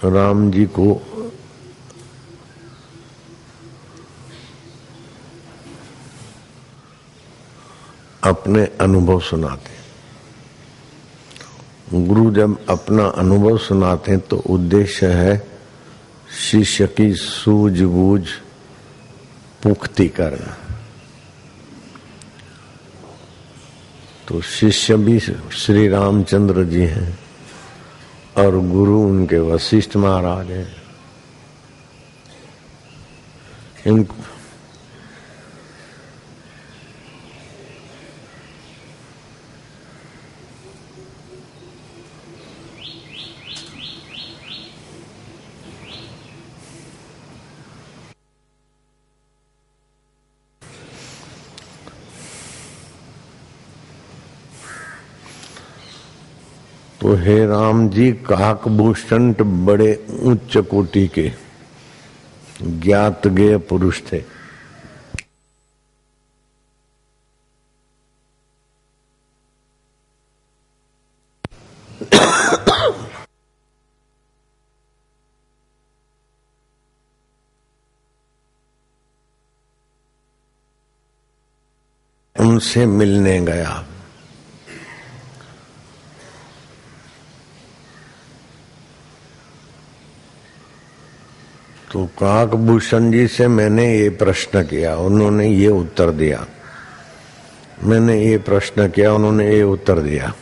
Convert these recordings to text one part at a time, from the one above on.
राम जी को अपने अनुभव सुनाते। गुरु जब अपना अनुभव सुनाते हैं तो उद्देश्य है शिष्य की सूझबूझ पुख्ती करना। तो शिष्य भी श्री रामचंद्र जी हैं और गुरु उनके वशिष्ठ महाराज हैं। तो हे राम जी, काकभूषण बड़े उच्च कोटि के ज्ञात ज्ञेय पुरुष थे। उनसे मिलने गया। तो काकभूषण जी से मैंने ये प्रश्न किया, उन्होंने ये उत्तर दिया। मैंने ये प्रश्न किया, उन्होंने ये उत्तर दिया।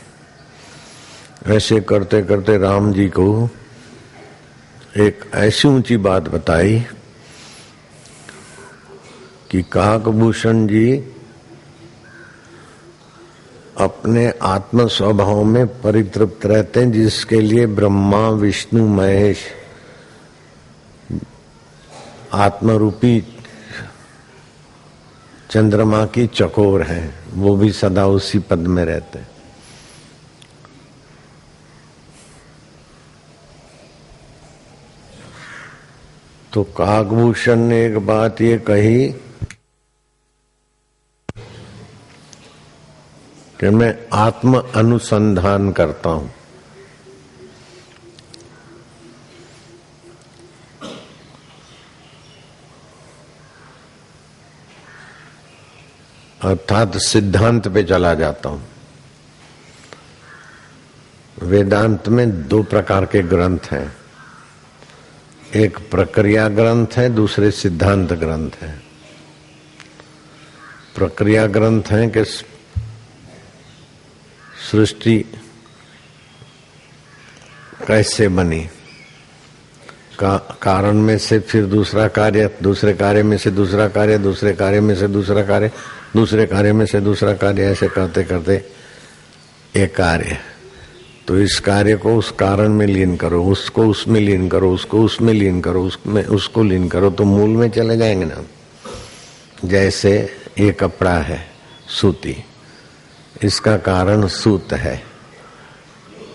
ऐसे करते करते राम जी को एक ऐसी ऊंची बात बताई कि काकभूषण जी अपने आत्म स्वभाव में परितृप्त रहते हैं, जिसके लिए ब्रह्मा विष्णु महेश आत्मरूपी चंद्रमा की चकोर है, वो भी सदा उसी पद में रहते हैं। तो काकभूषण ने एक बात ये कही कि मैं आत्म अनुसंधान करता हूं। अर्थात सिद्धांत पे चला जाता हूं। वेदांत में दो प्रकार के ग्रंथ हैं, एक प्रक्रिया ग्रंथ है, दूसरे सिद्धांत ग्रंथ है। प्रक्रिया ग्रंथ है कि सृष्टि कैसे बनी, कारण में से फिर दूसरा कार्य, दूसरे कार्य में से दूसरा कार्य, दूसरे कार्य में से दूसरा कार्य, दूसरे कार्य में से दूसरा कार्य, ऐसे करते करते एक कार्य। तो इस कार्य को उस कारण में लीन करो, उसको उसमें लीन करो, उसको उसमें लीन करो, उसमें उसको लीन करो, तो मूल में चले जाएंगे ना। जैसे ये कपड़ा है सूती, इसका कारण सूत है।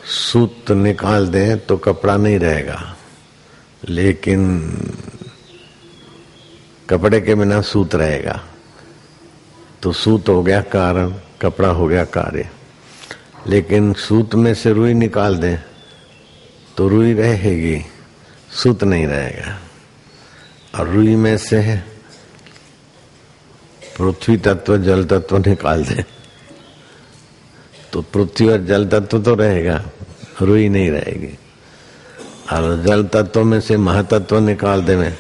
सूत निकाल दें तो कपड़ा नहीं रहेगा, लेकिन कपड़े के बिना सूत रहेगा। तो सूत हो गया कारण, कपड़ा हो गया कार्य। लेकिन सूत में से रुई निकाल दें तो रुई रहेगी, सूत नहीं रहेगा। और रुई में से पृथ्वी तत्व जल तत्व निकाल दें तो पृथ्वी और जल तत्व तो रहेगा, रुई नहीं रहेगी। और जल तत्व में से महातत्व निकाल दें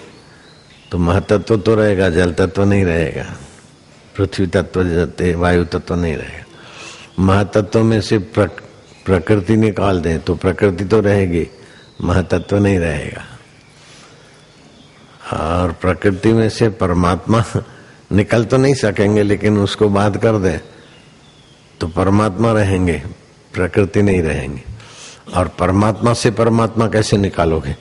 तो महातत्व तो रहेगा, जल तत्व नहीं रहेगा। पृथ्वी तत्व वायु तत्व नहीं रहेगा। महातत्व में से प्रकृति निकाल दें तो प्रकृति तो रहेगी, महातत्व नहीं रहेगा। और प्रकृति में से परमात्मा निकल तो नहीं सकेंगे, लेकिन उसको बात कर दें तो परमात्मा रहेंगे, प्रकृति नहीं रहेंगे। और परमात्मा से परमात्मा कैसे निकालोगे?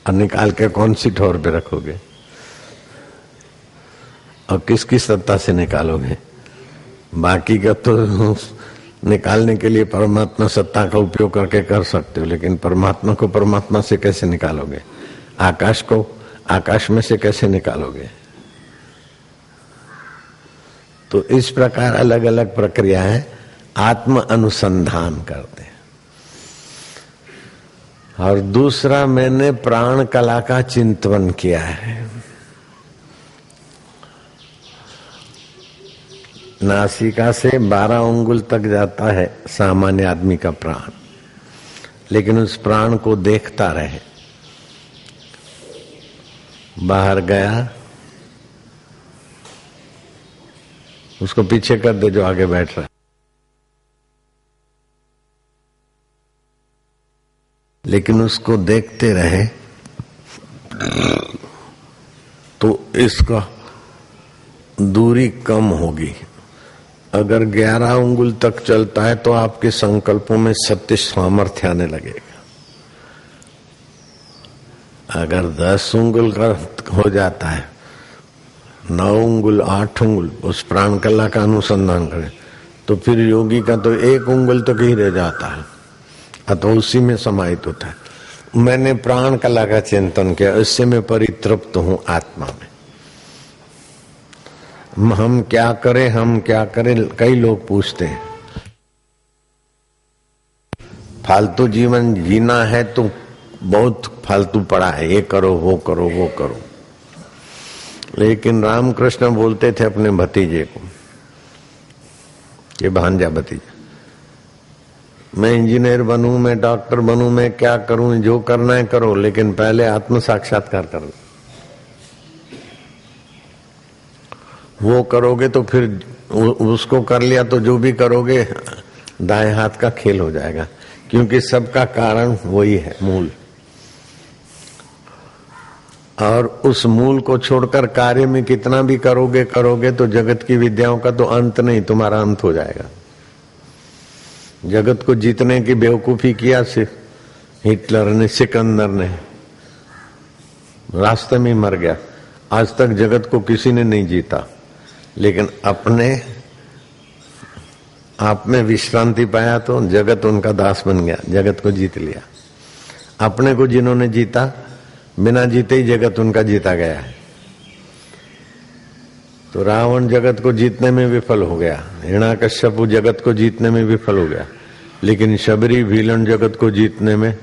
और निकाल के कौन सी ठोर पे रखोगे और किसकी सत्ता से निकालोगे? बाकी का तो निकालने के लिए परमात्मा सत्ता का उपयोग करके कर सकते हो, लेकिन परमात्मा को परमात्मा से कैसे निकालोगे? आकाश को आकाश में से कैसे निकालोगे? तो इस प्रकार अलग अलग प्रक्रिया है। आत्म अनुसंधान करते हैं। और दूसरा, मैंने प्राण कला का चिंतन किया है। नासिका से 12 अंगुल तक जाता है सामान्य आदमी का प्राण, लेकिन उस प्राण को देखता रहे। बाहर गया, उसको पीछे कर दे जो आगे बैठ रहा है, लेकिन उसको देखते रहे तो इसका दूरी कम होगी। अगर 11 अंगुल तक चलता है तो आपके संकल्पों में सत्य सामर्थ्य आने लगेगा। अगर 10 अंगुल का हो जाता है, 9 अंगुल, 8 अंगुल, उस प्राण कला का अनुसंधान करें तो फिर योगी का तो 1 अंगुल तक ही रह जाता है, अतः उसी में समाहित होता है। मैंने प्राण कला का चिंतन किया, इससे मैं परितृप्त हूं आत्मा में। हम क्या करें, हम क्या करें, कई लोग पूछते हैं। फालतू जीवन जीना है तो बहुत फालतू पड़ा है, ये करो, वो करो, वो करो। लेकिन रामकृष्ण बोलते थे अपने भतीजे को, ये भांजा भतीजा, मैं इंजीनियर बनूं, मैं डॉक्टर बनूं, मैं क्या करूं, जो करना है करो, लेकिन पहले आत्म साक्षात्कार कर लो। वो करोगे तो फिर उसको कर लिया तो जो भी करोगे दाएं हाथ का खेल हो जाएगा, क्योंकि सबका कारण वही है, मूल। और उस मूल को छोड़कर कार्य में कितना भी करोगे तो जगत की विद्याओं का तो अंत नहीं, तुम्हारा अंत हो जाएगा। जगत को जीतने की बेवकूफी किया सिर्फ हिटलर ने, सिकंदर ने, रास्ते में मर गया। आज तक जगत को किसी ने नहीं जीता, लेकिन अपने आप में विश्रांति पाया तो जगत उनका दास बन गया, जगत को जीत लिया। अपने को जिन्होंने जीता, बिना जीते ही जगत उनका जीता गया है। तो रावण जगत को जीतने में विफल हो गया, हिरण्यकश्यप जगत को जीतने में विफल हो गया, लेकिन शबरी भीलन जगत को जीतने में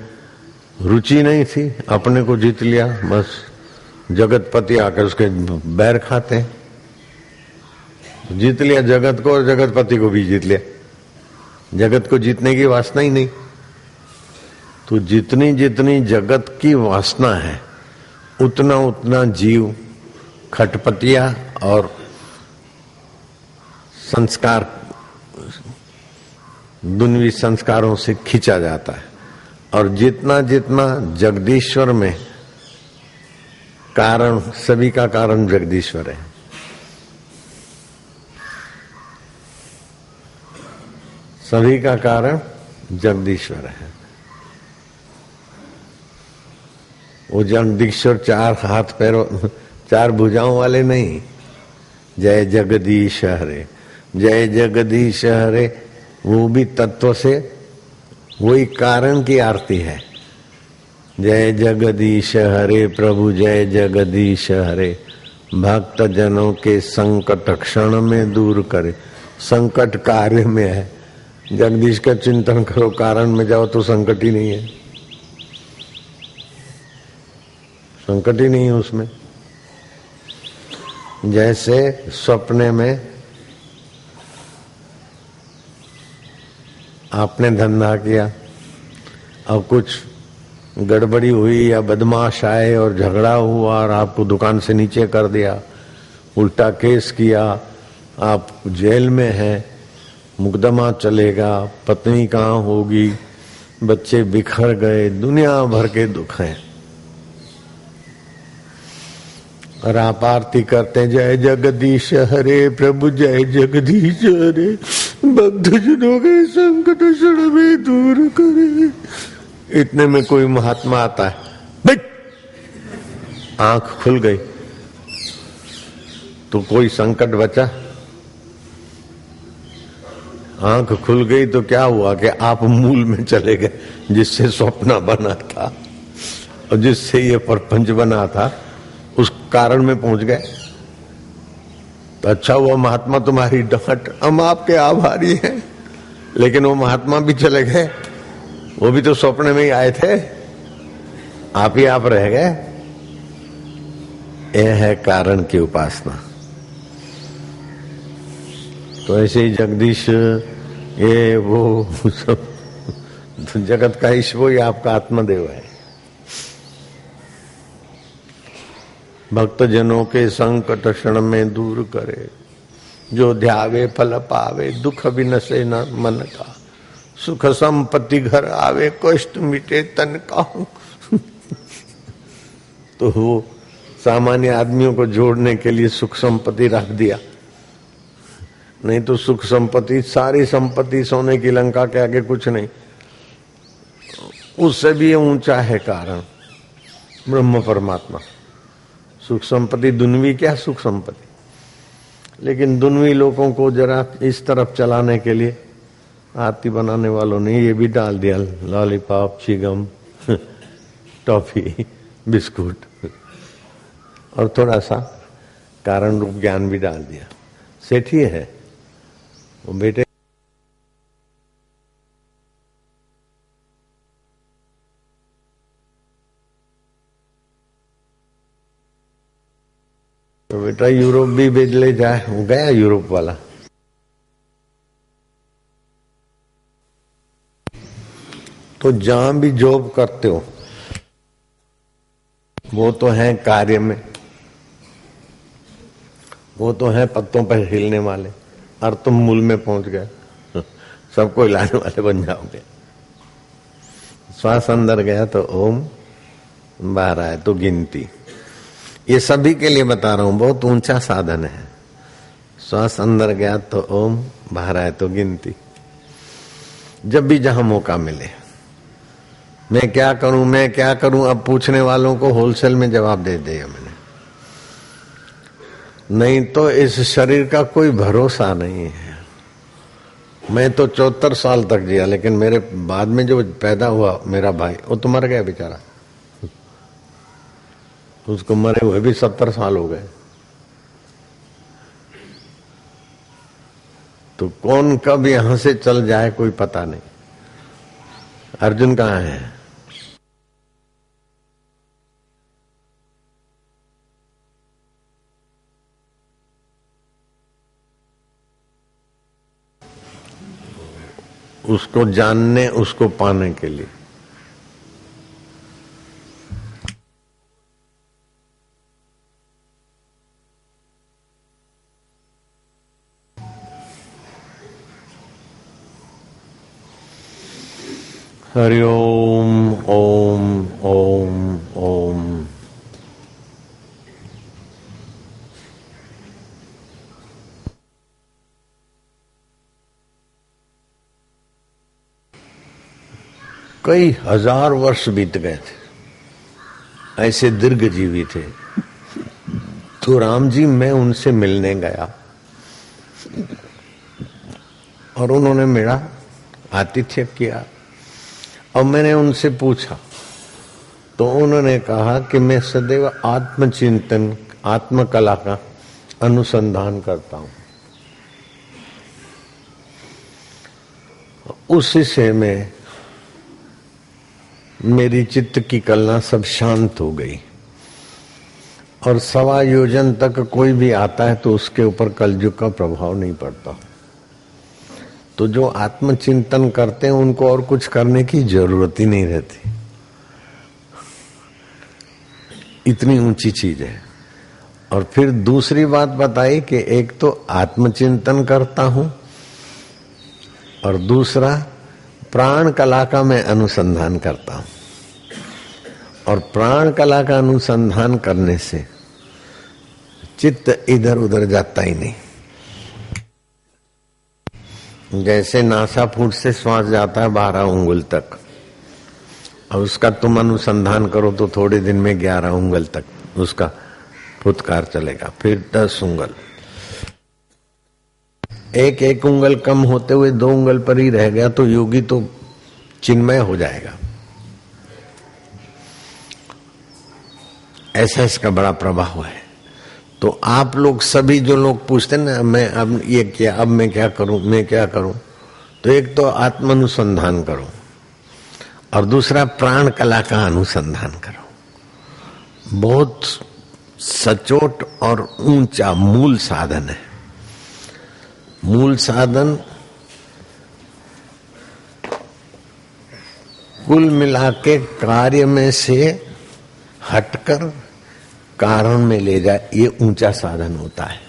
रुचि नहीं थी, अपने को जीत लिया। बस जगतपति आकर उसके बैर खाते हैं, जीत लिया जगत को और जगतपति को भी जीत लिया। जगत को जीतने की वासना ही नहीं। तो जितनी जितनी जगत की वासना है, उतना उतना जीव खटपटिया और संस्कार, दुनियावी संस्कारों से खींचा जाता है। और जितना जितना जगदीश्वर में कारण, सभी का कारण जगदीश्वर है। सभी का कारण जगदीश्वर है। वो जगदीश्वर 4 हाथ पैरों 4 भुजाओं वाले नहीं। जय जगदीश हरे, जय जगदीश हरे, वो भी तत्व से वही कारण की आरती है। जय जगदीश हरे प्रभु, जय जगदीश हरे, भक्त जनों के संकट क्षण में दूर करे। संकट कार्य में है, जगदीश का चिंतन करो, कारण में जाओ तो संकट ही नहीं है, संकट ही नहीं है उसमें। जैसे सपने में आपने धंधा किया और कुछ गड़बड़ी हुई या बदमाश आए और झगड़ा हुआ और आपको दुकान से नीचे कर दिया, उल्टा केस किया, आप जेल में हैं, मुकदमा चलेगा, पत्नी कहाँ होगी, बच्चे बिखर गए, दुनिया भर के दुख हैं। और आप आरती करते, जय जगदीश हरे प्रभु, जय जगदीश हरे, भक्तजनों के संकट क्षण में दूर करे। इतने में कोई महात्मा आता है, भाई आंख खुल गई तो कोई संकट बचा? आंख खुल गई तो क्या हुआ कि आप मूल में चले गए, जिससे स्वप्न बना था और जिससे ये प्रपंच बना था, उस कारण में पहुंच गए। तो अच्छा हुआ महात्मा तुम्हारी डांट, हम आपके आभारी हैं, लेकिन वो महात्मा भी चले गए, वो भी तो सपने में ही आए थे, आप ही आप रह गए। यह है कारण की उपासना। तो ऐसे ही जगदीश ये वो सब जगत का ईश्वर ही आपका आत्मदेव है। भक्त जनों के संकट क्षण में दूर करे, जो ध्यावे फल पावे, दुख बिनसे न मन का, सुख संपत्ति घर आवे, कष्ट मिटे तन का। तो वो सामान्य आदमियों को जोड़ने के लिए सुख संपत्ति रख दिया, नहीं तो सुख संपत्ति, सारी संपत्ति सोने की लंका के आगे कुछ नहीं। उससे भी ऊंचा है कारण ब्रह्म परमात्मा। सुख संपत्ति दुनवी, क्या सुख संपत्ति, लेकिन दुनवी लोगों को जरा इस तरफ चलाने के लिए आरती बनाने वालों ने ये भी डाल दिया, लॉलीपॉप, चिगम, टॉफी, बिस्कुट और थोड़ा सा कारण रूप ज्ञान भी डाल दिया। सेठी है वो बेटे, तो बेटा यूरोप भी भेज ले जाए, वो गया यूरोप वाला। तो जहां भी जॉब करते हो वो तो है कार्य में, वो तो है पत्तों पर हिलने वाले, और तुम मूल में पहुंच गए, सबको हिलाने वाले बन जाओगे। श्वास अंदर गया तो ओम, बाहर आए तो गिनती। ये सभी के लिए बता रहा हूं, बहुत ऊंचा साधन है। श्वास अंदर गया तो ओम, बाहर आए तो गिनती। जब भी जहां मौका मिले, मैं क्या करूं, मैं क्या करूं, अब पूछने वालों को होलसेल में जवाब दे दिया मैंने। नहीं तो इस शरीर का कोई भरोसा नहीं है। मैं तो 74 साल तक जिया, लेकिन मेरे बाद में जो पैदा हुआ मेरा भाई, वो तो मर गया बेचारा, उसको मरे हुए भी 70 साल हो गए। तो कौन कब यहां से चल जाए कोई पता नहीं। अर्जुन कहाँ है? उसको जानने, उसको पाने के लिए। हरि ओम ओम ओम ओम। कई हजार वर्ष बीत गए थे, ऐसे दीर्घ जीवी थे। तो राम जी, मैं उनसे मिलने गया और उन्होंने मेरा आतिथ्य किया। और मैंने उनसे पूछा तो उन्होंने कहा कि मैं सदैव आत्मचिंतन, आत्मकला का अनुसंधान करता हूं। उसी से मैं, मेरी चित्त की कलना सब शांत हो गई। और 1.25 योजन तक कोई भी आता है तो उसके ऊपर कलयुग का प्रभाव नहीं पड़ता। तो जो आत्मचिंतन करते हैं उनको और कुछ करने की जरूरत ही नहीं रहती। इतनी ऊंची चीज है। और फिर दूसरी बात बताई कि एक तो आत्मचिंतन करता हूं और दूसरा प्राण कला का मैं अनुसंधान करता हूं। और प्राण कला का अनुसंधान करने से चित्त इधर उधर जाता ही नहीं। जैसे नासाफूट से श्वास जाता है 12 उंगल तक, और उसका तुम अनुसंधान करो तो थोड़े दिन में 11 उंगल तक उसका फुतकार चलेगा, फिर 10 उंगल, एक उंगल कम होते हुए 2 उंगल पर ही रह गया तो योगी तो चिन्मय हो जाएगा। ऐसा इसका बड़ा प्रभाव है। तो आप लोग सभी जो लोग पूछते हैं ना, मैं अब ये किया, अब मैं क्या करूं, मैं क्या करूं, तो एक तो आत्मानुसंधान करो और दूसरा प्राण कला का अनुसंधान करो। बहुत सचोट और ऊंचा मूल साधन है। मूल साधन कुल मिला के कार्य में से हटकर कारण में ले जाए, ये ऊंचा साधन होता है।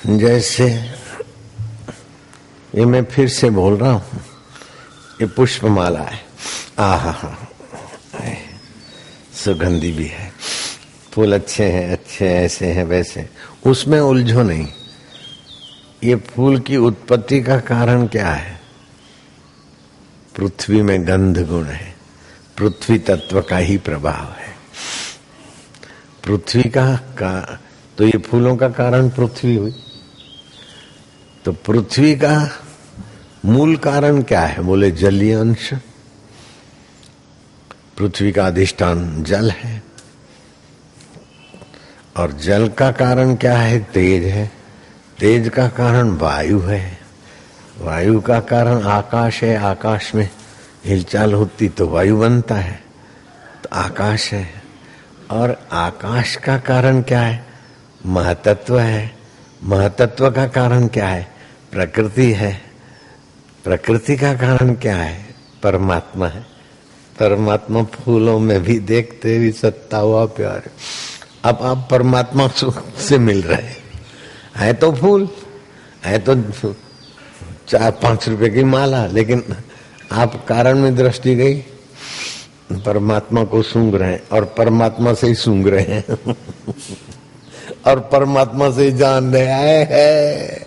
जैसे ये मैं फिर से बोल रहा हूं, ये पुष्पमाला है, आहा सुगंधी भी है, फूल अच्छे हैं, अच्छे ऐसे हैं वैसे, उसमें उलझो नहीं। ये फूल की उत्पत्ति का कारण क्या है? पृथ्वी में गंध गुण है, पृथ्वी तत्व का ही प्रभाव है। पृथ्वी का तो ये फूलों का कारण पृथ्वी हुई। तो पृथ्वी का मूल कारण क्या है? बोले जलीय अंश। पृथ्वी का अधिष्ठान जल है और जल का कारण क्या है? तेज है। तेज का कारण वायु है। वायु का कारण आकाश है। आकाश में हिलचाल होती तो वायु बनता है, तो आकाश है। और आकाश का कारण क्या है? महतत्व है। महतत्व का कारण क्या है? प्रकृति है। प्रकृति का कारण क्या है? परमात्मा है। परमात्मा फूलों में भी देखते भी सत्ता हुआ प्यार। अब आप परमात्मा से मिल रहे है तो फूल है, तो 4-5 रुपए की माला, लेकिन आप कारण में दृष्टि गई, परमात्मा को सूंघ रहे हैं और परमात्मा से ही सूंघ रहे हैं और परमात्मा से ही जान रहे है।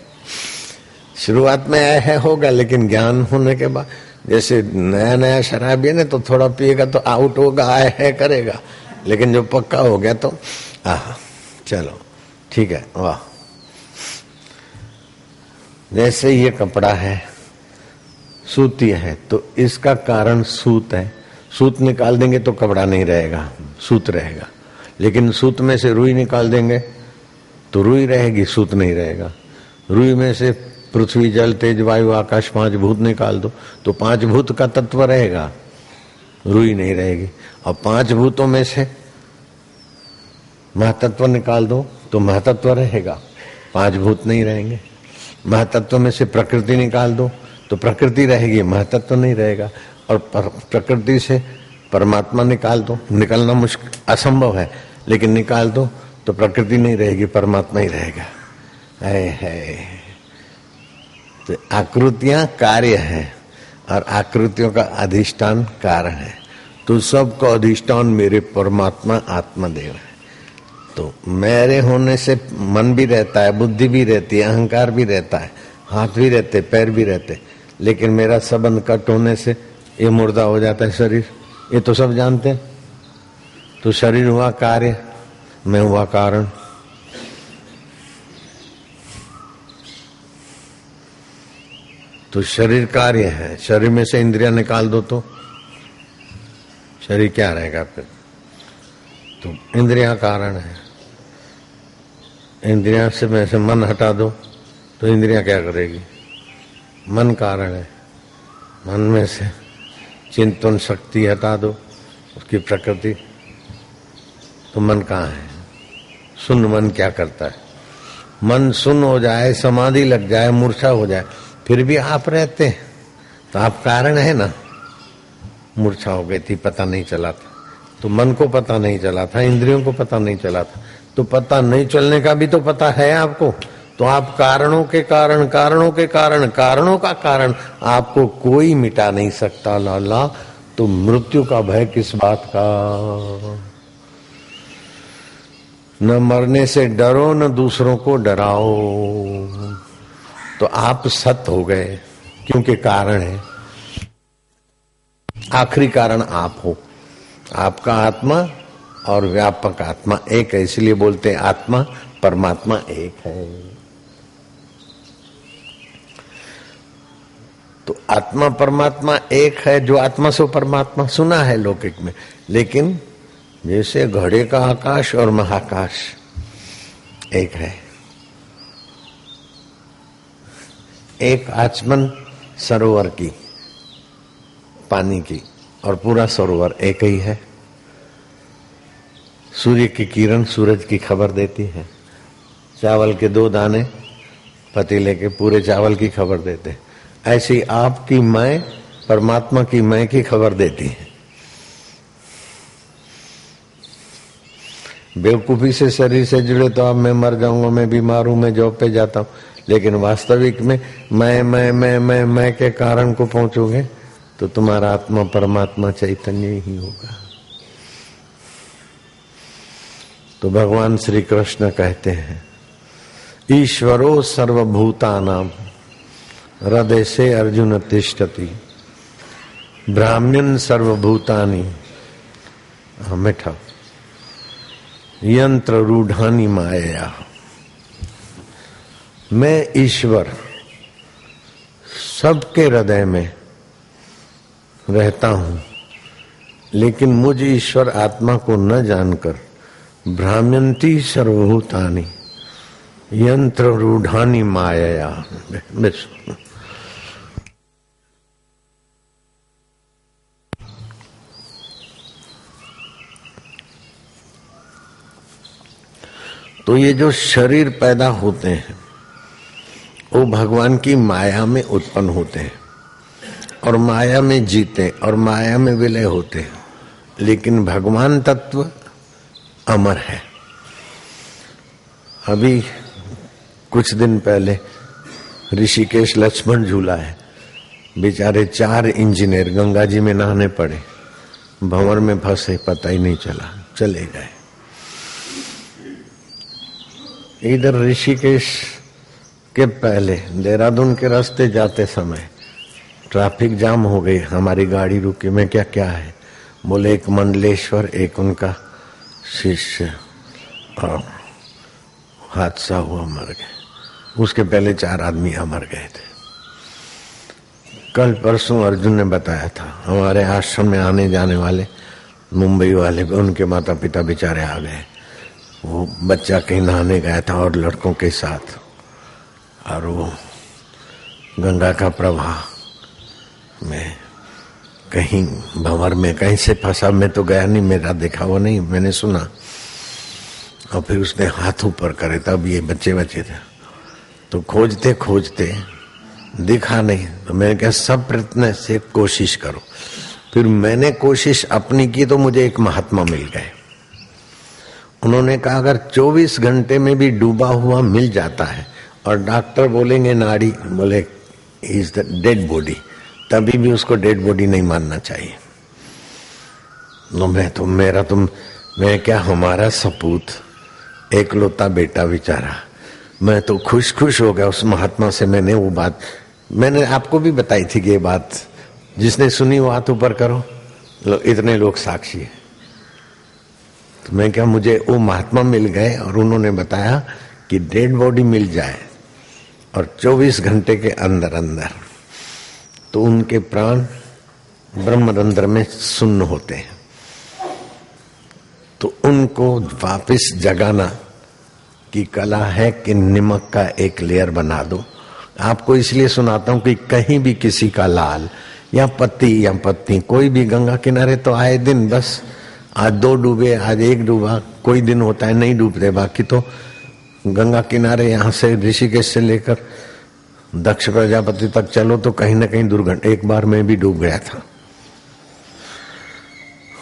शुरुआत में है होगा, लेकिन ज्ञान होने के बाद, जैसे नया नया शराबी है ना, तो थोड़ा पिएगा तो आउट होगा, है करेगा, लेकिन जो पक्का हो गया तो चलो ठीक है, वाह। जैसे ये कपड़ा है, सूती है, तो इसका कारण सूत है। सूत निकाल देंगे तो कपड़ा नहीं रहेगा, सूत रहेगा। लेकिन सूत में से रुई निकाल देंगे तो रुई रहेगी, सूत नहीं रहेगा। रुई में से पृथ्वी जल तेज वायु आकाश 5 भूत निकाल दो तो 5 भूत का तत्व रहेगा, रुई नहीं रहेगी। और 5 भूतों में से महातत्व निकाल दो तो महातत्व रहेगा, 5 भूत नहीं रहेंगे। महातत्व में से प्रकृति निकाल दो तो प्रकृति रहेगी, महातत्व नहीं रहेगा। और प्रकृति से परमात्मा निकाल दो, निकालना मुश्किल असंभव है, लेकिन निकाल दो तो प्रकृति नहीं रहेगी, परमात्मा ही रहेगा। है तो आकृतियां कार्य है और आकृतियों का अधिष्ठान कारण है। तो सबका अधिष्ठान मेरे परमात्मा आत्मदेव है। तो मेरे होने से मन भी रहता है, बुद्धि भी रहती है, अहंकार भी रहता है, हाथ भी रहते, पैर भी रहते, लेकिन मेरा संबंध कट होने से ये मुर्दा हो जाता है शरीर। ये तो सब जानते हैं। तो शरीर हुआ कार्य, मैं हुआ कारण। तो शरीर कार्य है, शरीर में से इंद्रियां निकाल दो तो शरीर क्या रहेगा फिर? तो इंद्रियां कारण है। इंद्रियां से में से मन हटा दो तो इंद्रियां क्या करेगी? मन कारण है। मन में से चिंतन शक्ति हटा दो, उसकी प्रकृति, तो मन कहाँ है? सुन्न मन क्या करता है? मन सुन्न हो जाए, समाधि लग जाए, मूर्छा हो जाए, फिर भी आप रहते हैं, तो आप कारण है ना। मूर्छा हो गई थी, पता नहीं चला था, तो मन को पता नहीं चला था, इंद्रियों को पता नहीं चला था, तो पता नहीं चलने का भी तो पता है आपको। तो आप कारणों के कारण, कारणों के कारण, कारणों का कारण आपको कोई मिटा नहीं सकता लाला। तो मृत्यु का भय किस बात का? न मरने से डरो, न दूसरों को डराओ। तो आप सत हो गए, क्योंकि कारण है। आखिरी कारण आप हो। आपका आत्मा और व्यापक आत्मा एक है, इसलिए बोलते हैं आत्मा परमात्मा एक है। तो आत्मा परमात्मा एक है। जो आत्मा सो परमात्मा सुना है लौकिक में, लेकिन जैसे घड़े का आकाश और महाकाश एक है। एक आचमन सरोवर की पानी की और पूरा सरोवर एक ही है। सूर्य की किरण सूरज की खबर देती है, चावल के 2 दाने पतीले के पूरे चावल की खबर देते। ऐसी आपकी मैं परमात्मा की मैं की खबर देती है। बेवकूफी से शरीर से जुड़े तो अब मैं मर जाऊंगा, मैं बीमार हूं, मैं जॉब पे जाता हूं, लेकिन वास्तविक में मैं के कारण को पहुंचोगे तो तुम्हारा आत्मा परमात्मा चैतन्य ही होगा। तो भगवान श्री कृष्ण कहते हैं ईश्वरो सर्वभूतानां हृदय से अर्जुन तिष्ठति ब्राह्मण सर्वभूतानि मिठा यंत्र रूढ़ानी माया। मैं ईश्वर सबके हृदय में रहता हूं, लेकिन मुझ ईश्वर आत्मा को न जानकर भ्राम्यन्ति सर्वभूतानि यंत्र रूढ़ानी माया। तो ये जो शरीर पैदा होते हैं वो भगवान की माया में उत्पन्न होते हैं और माया में जीते और माया में विलय होते हैं, लेकिन भगवान तत्व अमर है। अभी कुछ दिन पहले ऋषिकेश लक्ष्मण झूला है, बेचारे 4 इंजीनियर गंगा जी में नहाने पड़े, भंवर में फंसे, पता ही नहीं चला, चले गए। इधर ऋषिकेश के पहले देहरादून के रास्ते जाते समय ट्रैफिक जाम हो गई, हमारी गाड़ी रुकी। मैं क्या है, बोले एक मंडलेश्वर, एक उनका शिष्य और हादसा हुआ, मर गए। उसके पहले 4 आदमी मर गए थे। कल परसों अर्जुन ने बताया था, हमारे आश्रम में आने जाने वाले मुंबई वाले, उनके माता पिता बेचारे आ गए। वो बच्चा कहीं नहाने गया था और लड़कों के साथ, और वो गंगा का प्रवाह में कहीं भंवर में कहीं से फंसा। मैं तो गया नहीं, मेरा देखा वो नहीं, मैंने सुना। और फिर उसने हाथ ऊपर करे, तब ये बच्चे थे। तो खोजते खोजते दिखा नहीं, तो मैंने कहा सब प्रयत्न से कोशिश करो। फिर मैंने कोशिश अपनी की तो मुझे एक महात्मा मिल गए। उन्होंने कहा अगर 24 घंटे में भी डूबा हुआ मिल जाता है और डॉक्टर बोलेंगे नाड़ी, बोले इज द डेड बॉडी, तभी भी उसको डेड बॉडी नहीं मानना चाहिए। मैं क्या, हमारा सपूत एकलौता बेटा बेचारा, मैं तो खुश हो गया उस महात्मा से। मैंने वो बात मैंने आपको भी बताई थी कि ये बात जिसने सुनी वो हाथ ऊपर करो, इतने लोग साक्षी है। तो मैं क्या, मुझे वो महात्मा मिल गए और उन्होंने बताया कि डेड बॉडी मिल जाए और 24 घंटे के अंदर अंदर तो उनके प्राण ब्रह्मरंध्र में शून्य होते हैं, तो उनको वापस जगाना की कला है कि नमक का एक लेयर बना दो। आपको इसलिए सुनाता हूं कि कहीं भी किसी का लाल या पति या पत्नी कोई भी गंगा किनारे तो आए दिन, बस आज 2 डूबे, आज 1 डूबा, कोई दिन होता है नहीं डूबते, बाकी तो गंगा किनारे यहाँ से ऋषिकेश से लेकर दक्ष प्रजापति तक चलो तो कहीं ना कहीं दुर्घटना। एक बार मैं भी डूब गया था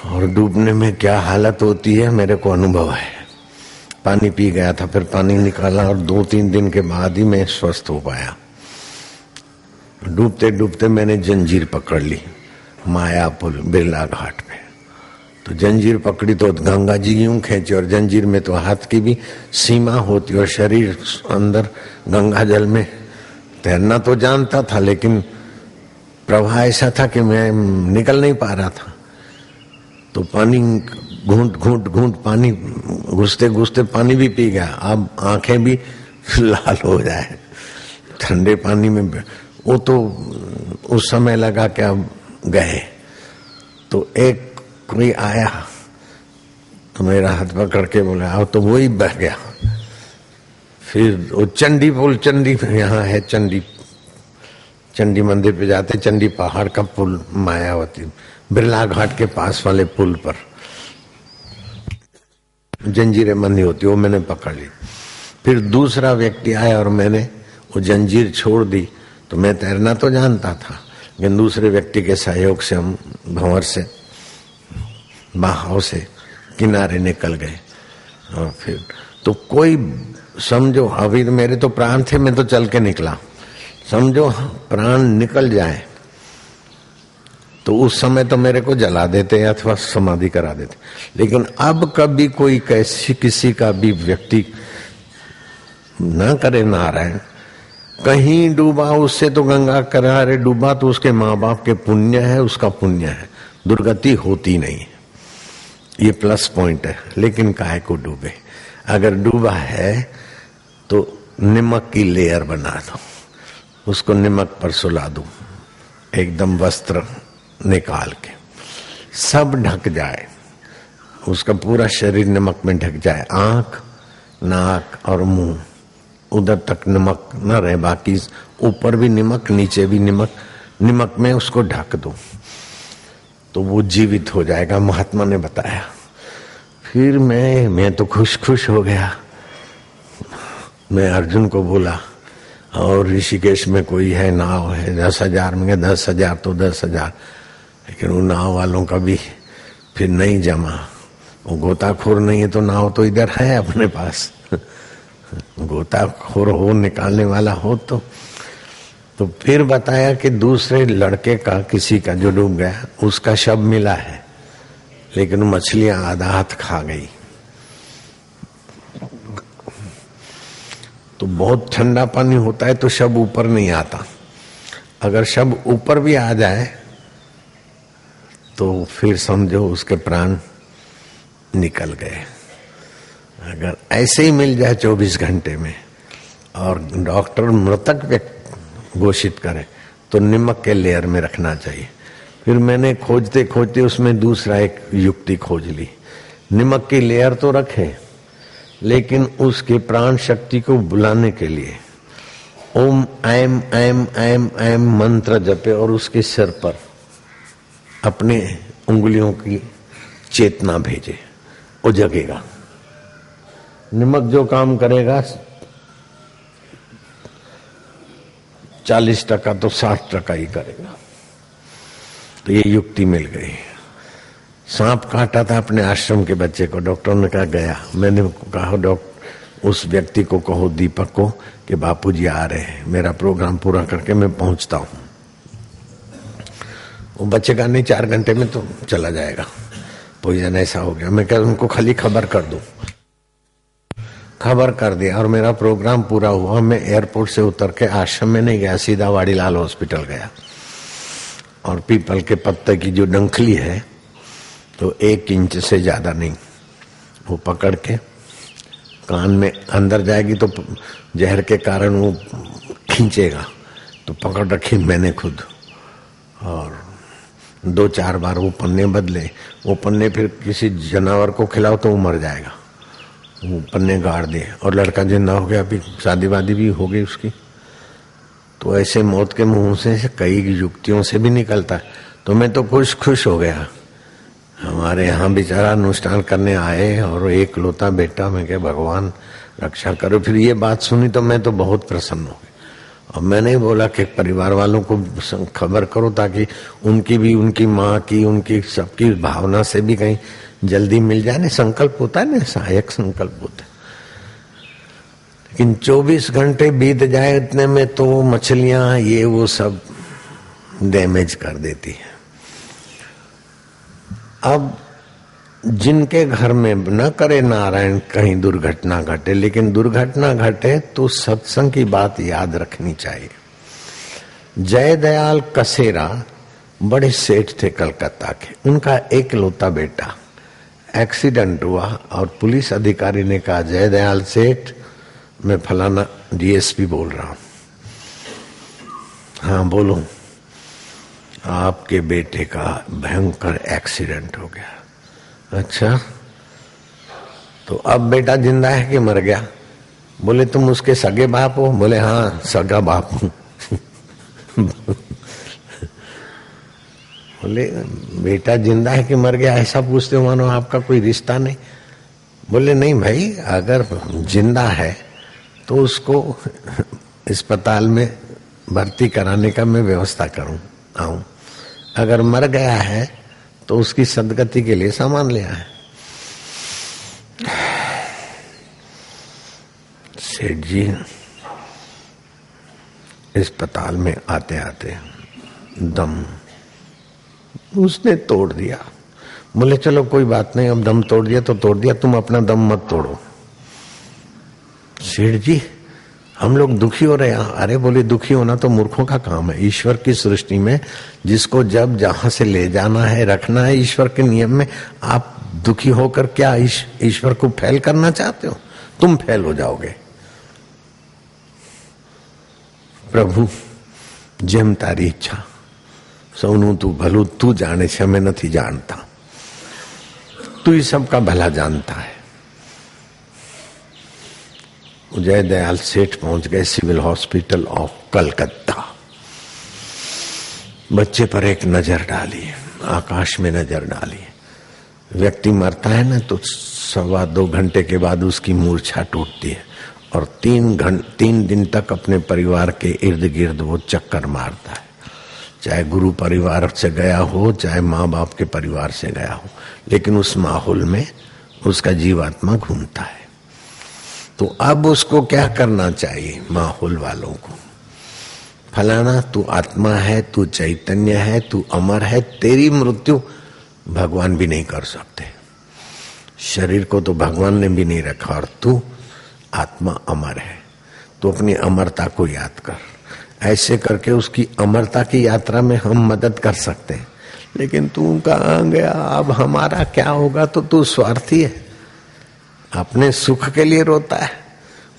और डूबने में क्या हालत होती है मेरे को अनुभव है। पानी पी गया था, फिर पानी निकाला और 2-3 दिन के बाद ही मैं स्वस्थ हो पाया। डूबते डूबते मैंने जंजीर पकड़ ली मायापुर बिरला घाट पे। तो जंजीर पकड़ी तो गंगा जी यूं खींची, और जंजीर में तो हाथ की भी सीमा होती और शरीर अंदर गंगा जल में। तैरना तो जानता था, लेकिन प्रवाह ऐसा था कि मैं निकल नहीं पा रहा था। तो पानी घूंट पानी घुसते घुसते पानी भी पी गया। अब आंखें भी लाल हो जाए ठंडे पानी में। वो तो उस समय लगा कि अब गए। तो एक कोई आया तो मेरा हाथ पकड़ के बोला आओ, तो वही बह गया। फिर वो चंडी यहाँ है चंडी चंडी मंदिर पे जाते, चंडी पहाड़ का पुल, मायावती बिरला घाट के पास वाले पुल पर जंजीरें बंधी होती, वो मैंने पकड़ ली। फिर दूसरा व्यक्ति आया और मैंने वो जंजीर छोड़ दी। तो मैं तैरना तो जानता था, लेकिन दूसरे व्यक्ति के सहयोग से हम भंवर से, बहाव से किनारे निकल गए। और फिर तो कोई समझो, अभी मेरे तो प्राण थे, मैं तो चल के निकला, समझो प्राण निकल जाए तो उस समय तो मेरे को जला देते अथवा समाधि करा देते। लेकिन अब कभी कोई कैसी किसी का भी व्यक्ति ना करे नारायण, कहीं डूबा उससे तो गंगा किनारे डूबा तो उसके माँ बाप के पुण्य है, उसका पुण्य है, दुर्गति होती नहीं, ये प्लस पॉइंट है। लेकिन काहे को डूबे, अगर डूबा है तो नमक की लेयर बना दो, उसको नमक पर सुला दो, एकदम वस्त्र निकाल के सब ढक जाए, उसका पूरा शरीर नमक में ढक जाए, आंख नाक और मुंह उधर तक नमक न रहे, बाकी ऊपर भी नमक नीचे भी नमक, नमक में उसको ढक दो तो वो जीवित हो जाएगा, महात्मा ने बताया। फिर मैं तो खुश हो गया। मैं अर्जुन को बोला, और ऋषिकेश में कोई है नाव है 10,000 में, 10,000 तो 10,000, लेकिन वो नाव वालों का भी फिर नहीं जमा, वो गोताखोर नहीं है तो नाव तो इधर है अपने पास, गोताखोर हो निकालने वाला हो तो फिर बताया कि दूसरे लड़के का किसी का जो डूब गया उसका शव मिला है, लेकिन मछलियां आधा हाथ खा गई। तो बहुत ठंडा पानी होता है तो शव ऊपर नहीं आता, अगर शव ऊपर भी आ जाए तो फिर समझो उसके प्राण निकल गए। अगर ऐसे ही मिल जाए 24 घंटे में और डॉक्टर मृतक व्यक्ति घोषित करे तो नमक के लेयर में रखना चाहिए। फिर मैंने खोजते खोजते उसमें दूसरा एक युक्ति खोज ली, नमक की लेयर तो रखे लेकिन उसके प्राण शक्ति को बुलाने के लिए ओम ऐम ऐम ऐम ऐम मंत्र जपे और उसके सिर पर अपने उंगलियों की चेतना भेजे, वो जगेगा। नमक जो काम करेगा 40% तो 60% ही करेगा। तो ये युक्ति मिल गई। सांप काटा था अपने आश्रम के बच्चे को, डॉक्टर ने कहा गया, मैंने कहा डॉक्टर उस व्यक्ति को कहो, दीपक को, कि बापूजी आ रहे हैं, मेरा प्रोग्राम पूरा करके मैं पहुंचता हूं। वो बच्चे का नहीं 4 घंटे में तो चला जाएगा, पॉइजन ऐसा हो गया। मैं कह उनको खाली खबर कर दूं, खबर कर दिया और मेरा प्रोग्राम पूरा हुआ। मैं एयरपोर्ट से उतर के आश्रम में नहीं गया, सीधा वाड़ीलाल हॉस्पिटल गया और पीपल के पत्ते की जो डंखली है तो 1 इंच से ज्यादा नहीं, वो पकड़ के कान में अंदर जाएगी तो जहर के कारण वो खींचेगा, तो पकड़ रखी मैंने खुद और 2-4 बार वो पन्ने बदले। वो पन्ने फिर किसी जानवर को खिलाओ तो वो मर जाएगा, वो पन्ने गाड़ दे और लड़का जिंदा हो गया, अभी शादी वादी भी हो गई उसकी। तो ऐसे मौत के मुंह से कई युक्तियों से भी निकलता है। तो मैं तो खुश हो गया। हमारे यहाँ बेचारा अनुष्ठान करने आए और एक लौता बेटा, मैं क्या भगवान रक्षा करो। फिर ये बात सुनी तो मैं तो बहुत प्रसन्न हो गया और मैंने बोला कि परिवार वालों को खबर करो ताकि उनकी भी, उनकी माँ की, उनकी सबकी भावना से भी कहीं जल्दी मिल जाए ना। संकल्प होता है ना, सहायक संकल्प होता है। लेकिन 24 घंटे बीत जाए इतने में तो मछलियां ये वो सब डैमेज कर देती है। अब जिनके घर में न करे नारायण कहीं दुर्घटना घटे, लेकिन दुर्घटना घटे तो सत्संग की बात याद रखनी चाहिए। जयदयाल कसेरा बड़े सेठ थे कलकत्ता के, उनका एकलौता बेटा एक्सीडेंट हुआ और पुलिस अधिकारी ने कहा, जयदयाल सेठ मैं फलाना डीएसपी बोल रहा हूं। हाँ बोलो। आपके बेटे का भयंकर एक्सीडेंट हो गया। अच्छा, तो अब बेटा जिंदा है कि मर गया? बोले तुम उसके सगे बाप हो? बोले हाँ सगा बाप हूं। बोले बेटा जिंदा है कि मर गया, ऐसा पूछते हो मानो आपका कोई रिश्ता नहीं। बोले नहीं भाई, अगर जिंदा है तो उसको अस्पताल में भर्ती कराने का मैं व्यवस्था करूं आऊं, अगर मर गया है तो उसकी सदगति के लिए सामान ले आए। सेठ जी अस्पताल में आते आते दम उसने तोड़ दिया। बोले चलो कोई बात नहीं, अब दम तोड़ दिया तो तोड़ दिया, तुम अपना दम मत तोड़ो। सेठ जी हम लोग दुखी हो रहे हैं। अरे बोले दुखी होना तो मूर्खों का काम है। ईश्वर की सृष्टि में जिसको जब जहां से ले जाना है रखना है, ईश्वर के नियम में आप दुखी होकर क्या ईश्वर को फेल करना चाहते हो? तुम फेल हो जाओगे। प्रभु जेम तारी इच्छा, सौनू तू भलू, तू जाने से मैं नहीं जानता, तू ही सबका भला जानता है। जय दयाल सेठ पहुंच गए सिविल हॉस्पिटल ऑफ कलकत्ता। बच्चे पर एक नजर डाली, आकाश में नजर डाली। व्यक्ति मरता है ना तो 1.25 घंटे के बाद उसकी मूर्छा टूटती है और 3 दिन तक अपने परिवार के इर्द गिर्द वो चक्कर मारता है। चाहे गुरु परिवार से गया हो, चाहे माँ बाप के परिवार से गया हो, लेकिन उस माहौल में उसका जीवात्मा घूमता है। तो अब उसको क्या करना चाहिए? माहौल वालों को फलाना तू आत्मा है, तू चैतन्य है, तू अमर है, तेरी मृत्यु भगवान भी नहीं कर सकते। शरीर को तो भगवान ने भी नहीं रखा और तू आत्मा अमर है, तो अपनी अमरता को याद कर। ऐसे करके उसकी अमरता की यात्रा में हम मदद कर सकते हैं। लेकिन तू कहाँ गया, अब हमारा क्या होगा? तो तू स्वार्थी है, अपने सुख के लिए रोता है,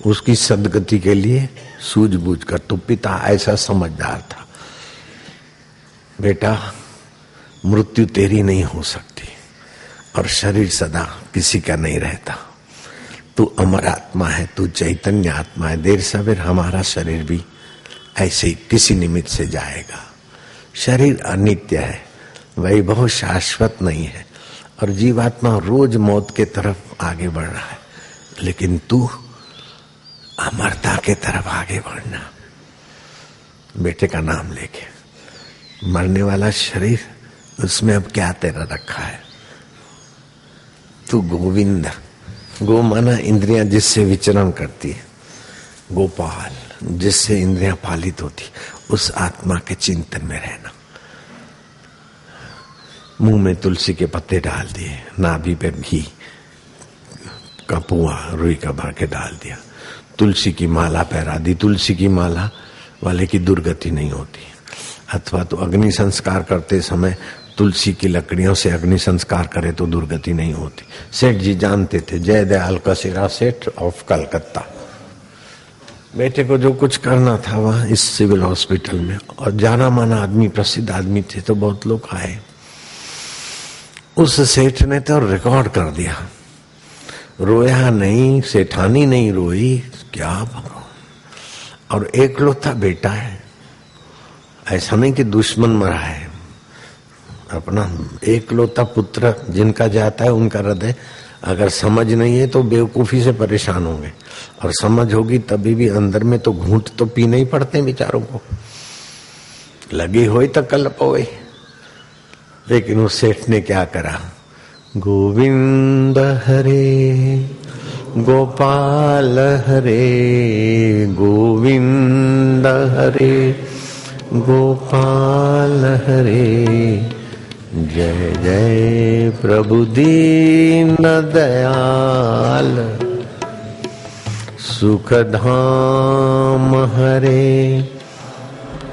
उसकी सदगति के लिए सूझबूझ कर। तो पिता ऐसा समझदार था, बेटा मृत्यु तेरी नहीं हो सकती और शरीर सदा किसी का नहीं रहता। तू अमर आत्मा है, तू चैतन्य आत्मा है। देर सवेर हमारा शरीर भी ऐसे ही किसी निमित्त से जाएगा। शरीर अनित्य है, वैभव शाश्वत नहीं है और जीवात्मा रोज मौत के तरफ आगे बढ़ रहा है। लेकिन तू अमरता के तरफ आगे बढ़ना। बेटे का नाम लेके मरने वाला शरीर, उसमें अब क्या तेरा रखा है? तू गोविंद, गो माना इंद्रियां जिससे विचरण करती है, गोपाल जिससे इंद्रियां पालित होती, उस आत्मा के चिंतन में रहना। मुंह में तुलसी के पत्ते डाल दिए, नाभि पे घी का पुआ रुई का भर के डाल दिया, तुलसी की माला पहरा दी। तुलसी की माला वाले की दुर्गति नहीं होती। अथवा तो अग्नि संस्कार करते समय तुलसी की लकड़ियों से अग्नि संस्कार करे तो दुर्गति नहीं होती। सेठ जी जानते थे, जय दयाल कसेरा सेठ ऑफ कलकत्ता। बेटे को जो कुछ करना था वहां इस सिविल हॉस्पिटल में, और जाना माना आदमी, प्रसिद्ध आदमी थे तो बहुत लोग आए। उस सेठ ने तो रिकॉर्ड कर दिया, रोया नहीं, सेठानी नहीं रोई, क्या भगवान। और एकलौता बेटा है, ऐसा नहीं कि दुश्मन मरा है, अपना एकलौता पुत्र जिनका जाता है उनका हृदय अगर समझ नहीं है तो बेवकूफी से परेशान होंगे, और समझ होगी तभी भी अंदर में तो घूंट तो पीने ही पड़ते हैं बेचारों को, लगी हुई तो कल पोए। लेकिन उस सेठ ने क्या करा, गोविंद हरे गोपाल हरे, गोविंद हरे गोपाल हरे, जय जय प्रभु दीन दयाल, सुख धाम हरे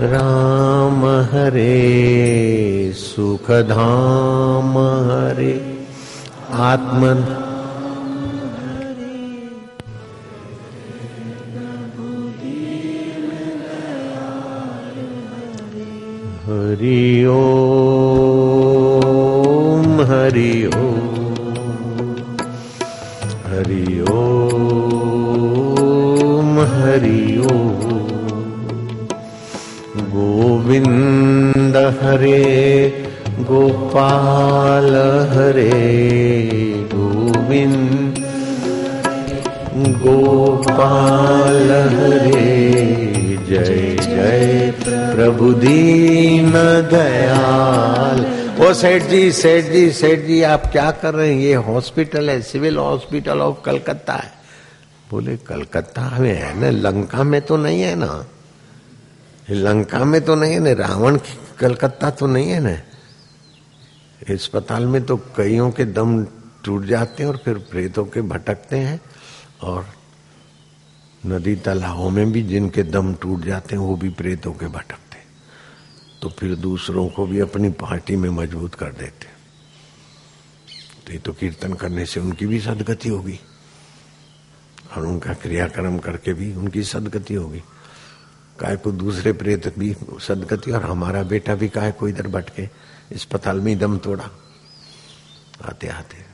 राम हरे, सुख धाम हरे आत्मन हरि ओम हरि ओम हरि ओम हरि ओम। गोविंद हरे गोपाल हरे गोविंद गोपाल हरे जय जय प्रभु दीन दयाल। ओ सेठ जी आप क्या कर रहे हैं? ये हॉस्पिटल है, सिविल हॉस्पिटल ऑफ कलकत्ता है। बोले कलकत्ता में है ना, लंका में तो नहीं है ना, लंका में तो नहीं है ना, रावण की कलकत्ता तो नहीं है ना। अस्पताल में तो कईयों के दम टूट जाते हैं और फिर प्रेतों के भटकते हैं, और नदी तालाबों में भी जिनके दम टूट जाते हैं वो भी प्रेतों के भटकते हैं, तो फिर दूसरों को भी अपनी पार्टी में मजबूत कर देते। तो ये तो कीर्तन करने से उनकी भी सदगति होगी और उनका क्रियाक्रम करके भी उनकी सदगति होगी। काय को दूसरे प्रेत भी सदगति, और हमारा बेटा भी काय को इधर भटके, अस्पताल में दम तोड़ा आते आते।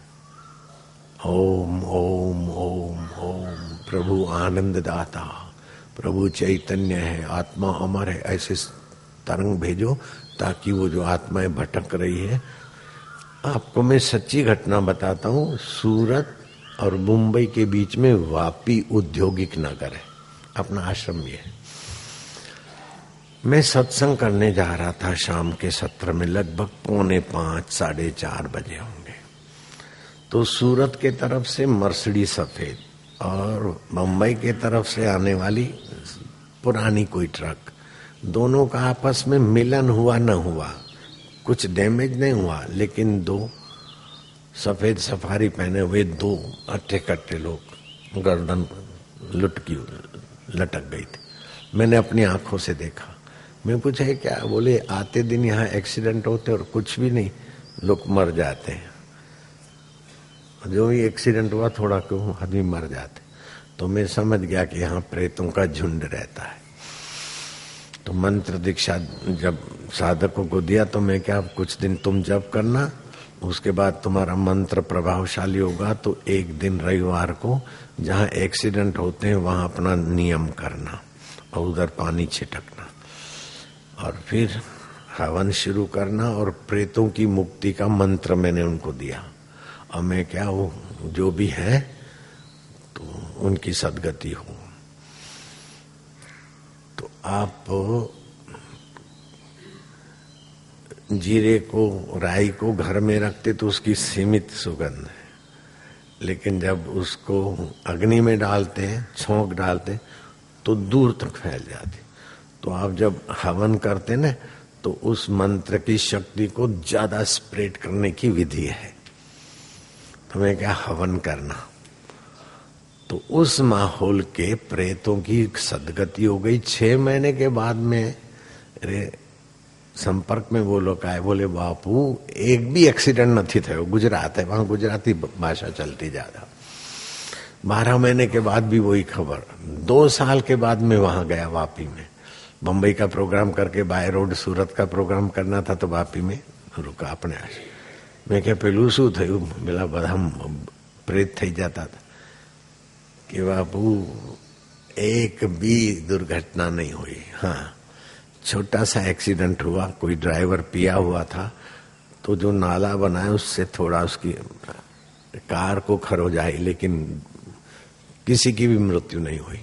ओम ओम ओम ओम प्रभु आनंद दाता, प्रभु चैतन्य है, आत्मा अमर है, ऐसे तरंग भेजो ताकि वो जो आत्माएं भटक रही है। आपको मैं सच्ची घटना बताता हूँ। सूरत और मुंबई के बीच में वापी औद्योगिक नगर है, अपना आश्रम भी है। मैं सत्संग करने जा रहा था शाम के सत्र में, लगभग 4:45 4:30 बजे होंगे। तो सूरत के तरफ से मर्सिडीज सफेद और मुंबई के तरफ से आने वाली पुरानी कोई ट्रक, दोनों का आपस में मिलन हुआ न हुआ, कुछ डैमेज नहीं हुआ, लेकिन दो सफेद सफारी पहने हुए दो अट्ठे कट्टे लोग गर्दन लटक गई थी। मैंने अपनी आंखों से देखा। मैं पूछा है क्या? बोले आते दिन यहाँ एक्सीडेंट होते और कुछ भी नहीं, लोग मर जाते हैं, जो भी एक्सीडेंट हुआ थोड़ा क्यों आदमी मर जाते। तो मैं समझ गया कि यहाँ प्रेतों का झुंड रहता है। तो मंत्र दीक्षा जब साधकों को दिया तो मैं क्या, कुछ दिन तुम जप करना, उसके बाद तुम्हारा मंत्र प्रभावशाली होगा तो एक दिन रविवार को जहाँ एक्सीडेंट होते हैं वहाँ अपना नियम करना और उधर पानी छिटकना और फिर हवन शुरू करना और प्रेतों की मुक्ति का मंत्र मैंने उनको दिया। और मैं क्या, वो जो भी है तो उनकी सदगति हो। तो आप जीरे को, राई को घर में रखते तो उसकी सीमित सुगंध है, लेकिन जब उसको अग्नि में डालते हैं, छोंक डालते तो दूर तक फैल जाती। तो आप जब हवन करते ना तो उस मंत्र की शक्ति को ज्यादा स्प्रेड करने की विधि है। तो मैं क्या, हवन करना, तो उस माहौल के प्रेतों की सदगति हो गई। 6 महीने के बाद में संपर्क में वो लोग आए, बोले बापू एक भी एक्सीडेंट नहीं थयो, गुजरात है, वहां गुजराती भाषा चलती ज्यादा। 12 महीने के बाद भी वही खबर। 2 साल के बाद मैं वहां गया वापी में, बम्बई का प्रोग्राम करके बाय रोड सूरत का प्रोग्राम करना था, तो वापी में रुका अपने आश। मैं क्या पेलू शू थयु, पेला બધા प्रेत થઈ जाता था कि बापू एक भी दुर्घटना नहीं हुई। हाँ, छोटा सा एक्सीडेंट हुआ, कोई ड्राइवर पिया हुआ था, तो जो नाला बनाया उससे थोड़ा उसकी कार को खरोच आई, लेकिन किसी की भी मृत्यु नहीं हुई।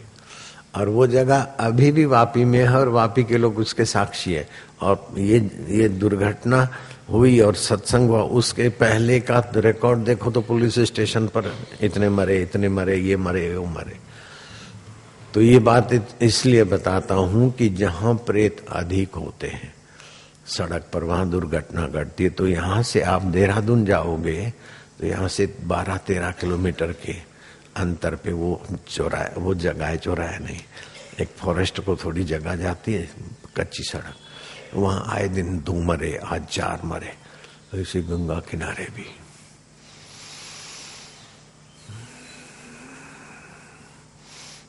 और वो जगह अभी भी वापी में है और वापी के लोग उसके साक्षी है। और ये दुर्घटना हुई और सत्संग हुआ, उसके पहले का रिकॉर्ड देखो तो पुलिस स्टेशन पर इतने मरे, ये मरे, वो मरे। तो ये बात इसलिए बताता हूं कि जहां प्रेत अधिक होते हैं सड़क पर, वहां दुर्घटना घटती है। तो यहाँ से आप देहरादून जाओगे तो यहाँ से 12-13 किलोमीटर के अंतर पे वो चौराहे, वो जगह है, चौराहे नहीं, एक फॉरेस्ट को थोड़ी जगह जाती है, कच्ची सड़क, वहां आए दिन 2 मरे, आज 4 मरे। ऐसे गंगा किनारे भी।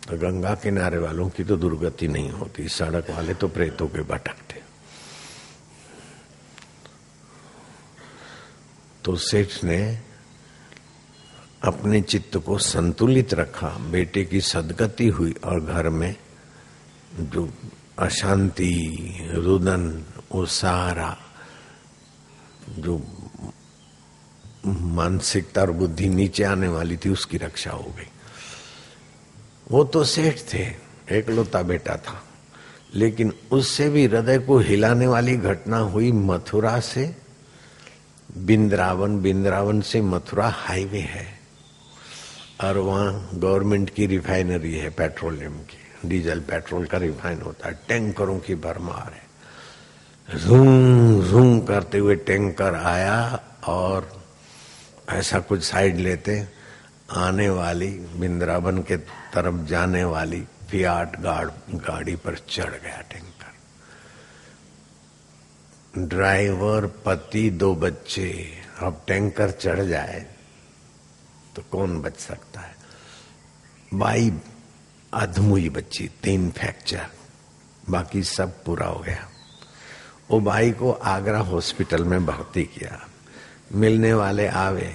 तो गंगा किनारे वालों की तो दुर्गति नहीं होती, सड़क वाले तो प्रेतों के भटकते। तो सेठ ने अपने चित्त को संतुलित रखा, बेटे की सदगति हुई और घर में जो अशांति, रुदन, वो सारा जो मानसिकता और बुद्धि नीचे आने वाली थी उसकी रक्षा हो गई। वो तो सेठ थे, एकलौता बेटा था, लेकिन उससे भी हृदय को हिलाने वाली घटना हुई मथुरा से बिंद्रावन, बिंद्रावन से मथुरा हाईवे है और वहाँ गवर्नमेंट की रिफाइनरी है, पेट्रोलियम की, डीजल पेट्रोल का रिफाइन होता है, टैंकरों की भरमार है। रूं रूं करते हुए टैंकर आया और ऐसा कुछ साइड लेते आने वाली बिंद्रावन के तरफ जाने वाली फियाट गाड़ी पर चढ़ गया टैंकर। ड्राइवर, पति, 2 बच्चे। अब टैंकर चढ़ जाए तो कौन बच सकता है। बाई अधमुई बच्ची, 3 फ्रैक्चर, बाकी सब पूरा हो गया। वो बाई को आगरा हॉस्पिटल में भर्ती किया। मिलने वाले आवे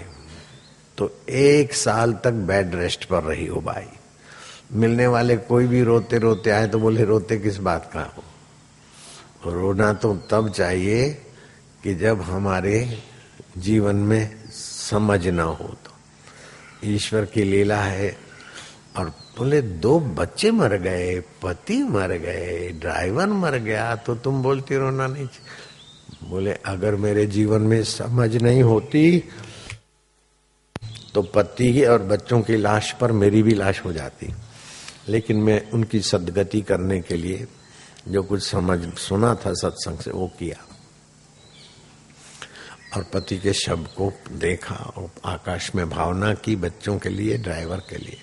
तो 1 साल तक बेड रेस्ट पर रही वो बाई। मिलने वाले कोई भी रोते रोते आए तो बोले रोते किस बात का हो। रोना तो तब चाहिए कि जब हमारे जीवन में समझ ना हो। तो ईश्वर की लीला है। और बोले 2 बच्चे मर गए, पति मर गए, ड्राइवर मर गया, तो तुम बोलती रोना नहीं। बोले अगर मेरे जीवन में समझ नहीं होती तो पति और बच्चों की लाश पर मेरी भी लाश हो जाती। लेकिन मैं उनकी सद्गति करने के लिए जो कुछ समझ सुना था सत्संग से वो किया और पति के शव को देखा और आकाश में भावना की, बच्चों के लिए, ड्राइवर के लिए।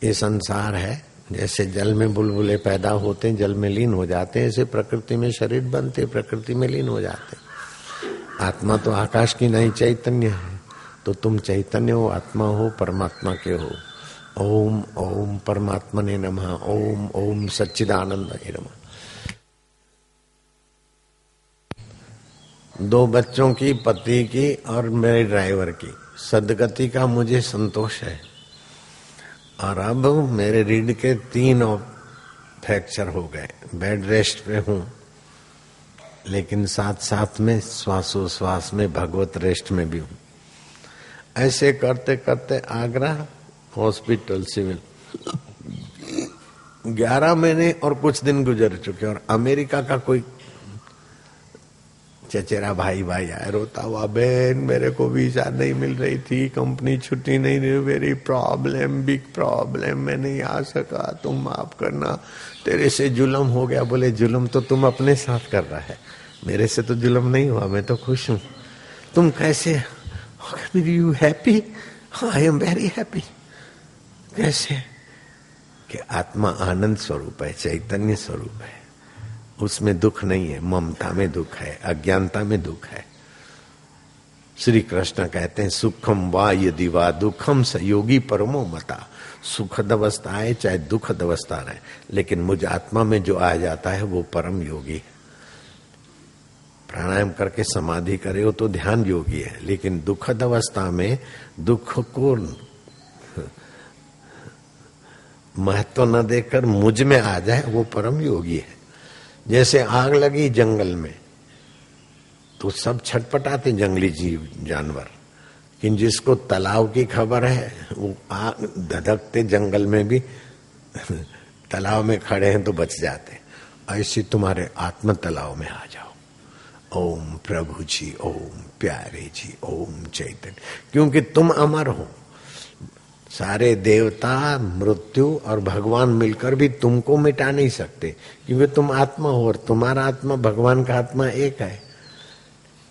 ये संसार है, जैसे जल में बुलबुले पैदा होते हैं, जल में लीन हो जाते हैं, ऐसे प्रकृति में शरीर बनते, प्रकृति में लीन हो जाते। आत्मा तो आकाश की नहीं चैतन्य है। तो तुम चैतन्य हो, आत्मा हो, परमात्मा के हो। ओम ओम परमात्मने नमः, ओम ओम सच्चिदानंदाय नमः। 2 बच्चों की, पति की और मेरे ड्राइवर की सदगति का मुझे संतोष है। और अब मेरे रीढ़ के 3 फ्रैक्चर हो गए, बेड रेस्ट पे हूँ, लेकिन साथ साथ में श्वासोश्वास में भगवत रेस्ट में भी हूँ। ऐसे करते करते आगरा हॉस्पिटल सिविल 11 महीने और कुछ दिन गुजर चुके। और अमेरिका का कोई चचेरा भाई आया रोता हुआ, बहन मेरे को वीजा नहीं मिल रही थी, कंपनी छुट्टी नहीं दी, वेरी प्रॉब्लम, बिग प्रॉब्लम, मैं नहीं आ सका, तुम माफ करना, तेरे से जुल्म हो गया। बोले जुल्म तो तुम अपने साथ कर रहा है, मेरे से तो जुल्म नहीं हुआ, मैं तो खुश हूँ। तुम कैसे? You happy? I am very happy. कैसे? कि आत्मा आनंद स्वरूप है, चैतन्य स्वरूप है, उसमें दुख नहीं है, ममता में दुख है, अज्ञानता में दुख है। श्री कृष्ण कहते हैं सुखम वा यदि वा दुखम स योगी परमो मता। सुखद अवस्था है चाहे दुखद अवस्था रहे, लेकिन मुझ आत्मा में जो आ जाता है वो परम योगी है। प्राणायाम करके समाधि करे हो तो ध्यान योगी है, लेकिन दुखद अवस्था में दुख को महत्व न देकर मुझ में आ जाए वो परम योगी है। जैसे आग लगी जंगल में तो सब छटपटाते जंगली जीव जानवर, लेकिन जिसको तालाब की खबर है वो आग धधकते जंगल में भी तालाब में खड़े हैं तो बच जाते। ऐसे तुम्हारे आत्म तालाब में आ जाओ। ओम प्रभु जी, ओम प्यारे जी, ओम चैतन्य, क्योंकि तुम अमर हो। सारे देवता, मृत्यु और भगवान मिलकर भी तुमको मिटा नहीं सकते, क्योंकि तुम आत्मा हो और तुम्हारा आत्मा भगवान का आत्मा एक है।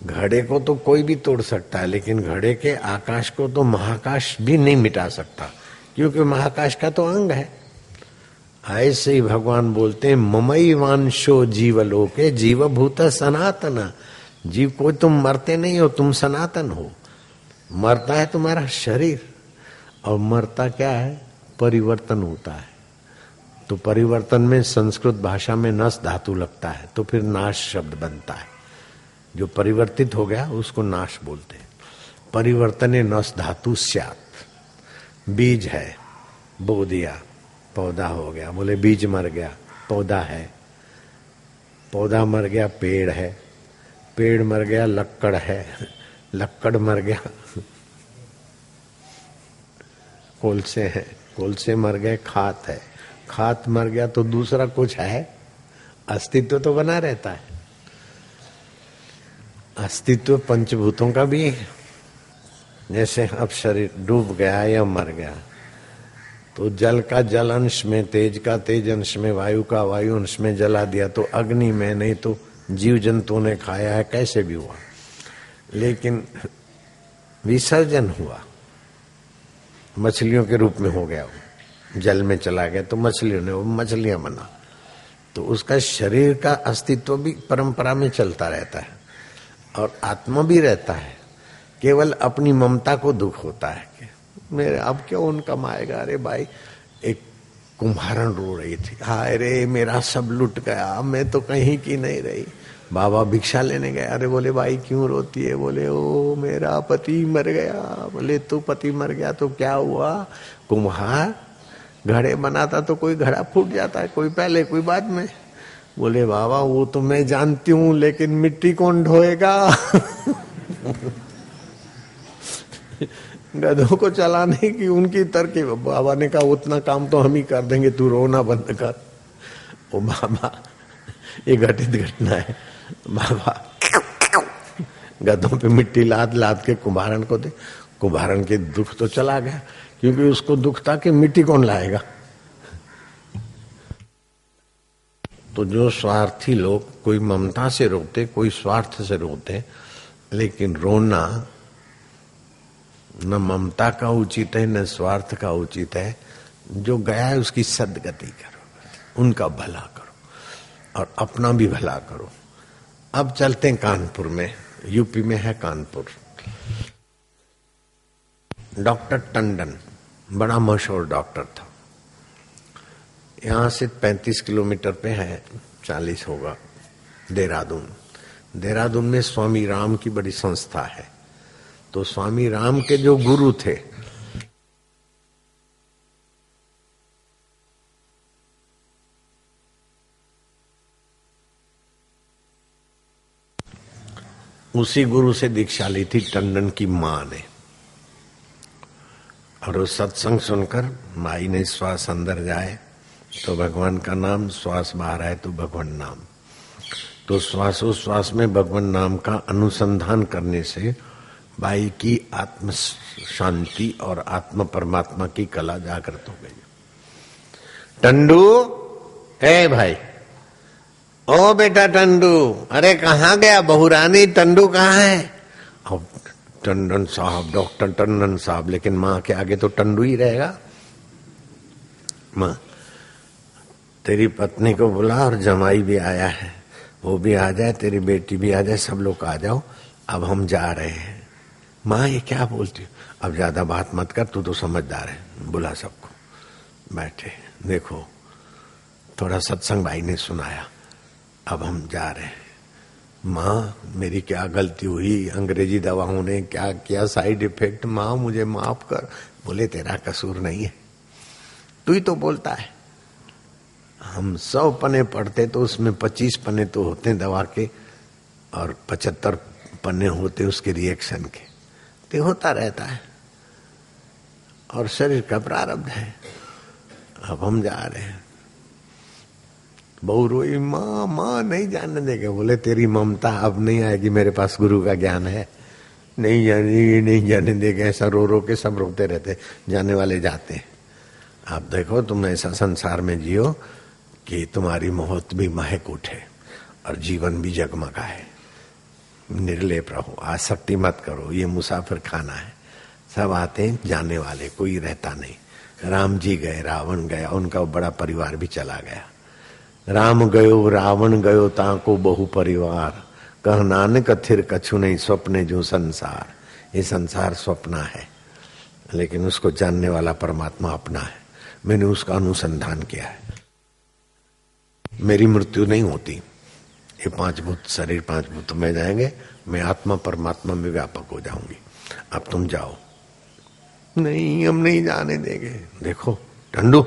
घड़े को तो कोई भी तोड़ सकता है, लेकिन घड़े के आकाश को तो महाकाश भी नहीं मिटा सकता, क्योंकि महाकाश का तो अंग है। ऐसे ही भगवान बोलते हैं ममई वांशो जीवलोके जीवभूत सनातन। जीव को तुम मरते नहीं हो, तुम सनातन हो। मरता है तुम्हारा शरीर, और मरता क्या है? परिवर्तन होता है। तो परिवर्तन में संस्कृत भाषा में नस धातु लगता है, तो फिर नाश शब्द बनता है। जो परिवर्तित हो गया उसको नाश बोलते हैं। परिवर्तने नस धातु स्यात्। बीज है, बो दिया, पौधा हो गया, बोले बीज मर गया, पौधा है, पौधा मर गया पेड़ है, पेड़ मर गया लक्कड़ है, लक्कड़ मर गया कोलसे है, कोलसे मर गए खात है, खात मर गया तो दूसरा कुछ है, अस्तित्व तो बना रहता है। अस्तित्व पंचभूतों का भी है। जैसे अब शरीर डूब गया या मर गया तो जल का जल अंश में, तेज का तेज अंश में, वायु का वायु अंश में जला दिया तो अग्नि में, नहीं तो जीव जंतुओं ने खाया है, कैसे भी हुआ, लेकिन विसर्जन हुआ, मछलियों के रूप में हो गया, वो जल में चला गया तो मछलियों ने वो मछलियां बना। तो उसका शरीर का अस्तित्व भी परंपरा में चलता रहता है और आत्मा भी रहता है। केवल अपनी ममता को दुख होता है कि मेरे अब क्यों उनका माएगा। अरे भाई, एक कुम्हारन रो रही थी, हाय रे मेरा सब लुट गया, मैं तो कहीं की नहीं रही। बाबा भिक्षा लेने गए, अरे बोले भाई क्यों रोती है, बोले ओ मेरा पति मर गया। बोले तू पति मर गया तो क्या हुआ, कुम्हार घड़े बनाता तो कोई घड़ा फूट जाता है, कोई पहले कोई बाद में। बोले बाबा वो तो मैं जानती हूँ, लेकिन मिट्टी कौन ढोएगा गधों को चलाने की उनकी तरकीब। बाबा ने कहा उतना काम तो हम ही कर देंगे, तू रोना बंद कर। ओ बाबा, ये घटित घटना है। बाबा गधों पे मिट्टी लाद लाद के कुम्हारन को दे, कुम्हारन के दुख तो चला गया, क्योंकि उसको दुख था कि मिट्टी कौन लाएगा। तो जो स्वार्थी लोग कोई ममता से रोते, कोई स्वार्थ से रोते, लेकिन रोना न ममता का उचित है न स्वार्थ का उचित है। जो गया है उसकी सदगति करो, उनका भला करो और अपना भी भला करो। अब चलते हैं कानपुर में, यूपी में है कानपुर। डॉक्टर टंडन बड़ा मशहूर डॉक्टर था। यहाँ से 35 किलोमीटर पे है, 40 होगा, देहरादून। देहरादून में स्वामी राम की बड़ी संस्था है। तो स्वामी राम के जो गुरु थे, उसी गुरु से दीक्षा ली थी टंडन की मां ने। और वो सत्संग सुनकर माई ने श्वास अंदर जाए तो भगवान का नाम, श्वास बाहर आए तो भगवान नाम। तो श्वासोश्वास में भगवान नाम का अनुसंधान करने से बाई की आत्म शांति और आत्म परमात्मा की कला जागृत हो गई। टंडू, हे भाई, ओ बेटा टंडू, अरे कहाँ गया बहुरानी, टंडू कहाँ है। अब टंडन साहब, डॉक्टर टंडन साहब, लेकिन माँ के आगे तो टंडू ही रहेगा। माँ, तेरी पत्नी को बुला और जमाई भी आया है, वो भी आ जाए, तेरी बेटी भी आ जाए, सब लोग आ जाओ, अब हम जा रहे हैं। माँ ये क्या बोलती हो, अब ज्यादा बात मत कर, तू तो समझदार है, बुला सबको, बैठे। देखो थोड़ा सत्संग भाई ने सुनाया, अब हम जा रहे हैं। माँ मेरी क्या गलती हुई, अंग्रेजी दवाओं ने क्या किया साइड इफेक्ट, माँ मुझे माफ कर। बोले तेरा कसूर नहीं है, तू ही तो बोलता है। हम 100 पन्ने पढ़ते तो उसमें 25 पन्ने तो होते दवा के और 75 पन्ने होते उसके रिएक्शन के। तो होता रहता है और शरीर का प्रारब्ध है। अब हम जा रहे हैं। बहू रोई, माँ माँ नहीं जाने देंगे। बोले तेरी ममता अब नहीं आएगी, मेरे पास गुरु का ज्ञान है, नहीं जाने देंगे। ऐसा रो रो के सब रोते रहते, जाने वाले जाते हैं। आप देखो तुम ऐसा संसार में जियो कि तुम्हारी मौत भी महक उठे और जीवन भी जगमगाए। निर्लेप रहो, आसक्ति मत करो, ये मुसाफिर खाना है, सब आते हैं जाने वाले, कोई रहता नहीं। राम जी गए, रावण गया, उनका बड़ा परिवार भी चला गया। राम गयो रावण गयो ताको बहु परिवार, कह नानक थिर कछु नहीं स्वप्ने जो संसार। ये संसार स्वप्न है, लेकिन उसको जानने वाला परमात्मा अपना है। मैंने उसका अनुसंधान किया है। मेरी मृत्यु नहीं होती, ये 5 भूत शरीर 5 भूत में जाएंगे, मैं आत्मा परमात्मा में व्यापक हो जाऊंगी। अब तुम जाओ। नहीं हम नहीं जाने देंगे। देखो टंडू,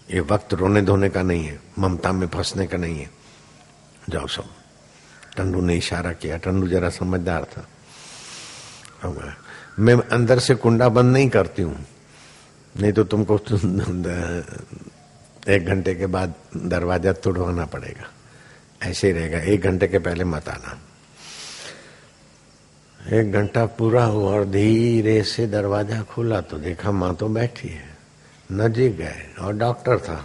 ये वक्त रोने धोने का नहीं है, ममता में फंसने का नहीं है। जाओ सब। टंडू ने इशारा किया, टंडू जरा समझदार था। मैं अंदर से कुंडा बंद नहीं करती हूँ, नहीं तो तुमको 1 घंटे के बाद दरवाजा तोड़वाना पड़ेगा, ऐसे ही रहेगा। 1 घंटे के पहले मत आना। 1 घंटा पूरा हुआ और धीरे से दरवाजा खुला तो देखा माँ तो बैठी है। नजीक गए और डॉक्टर था।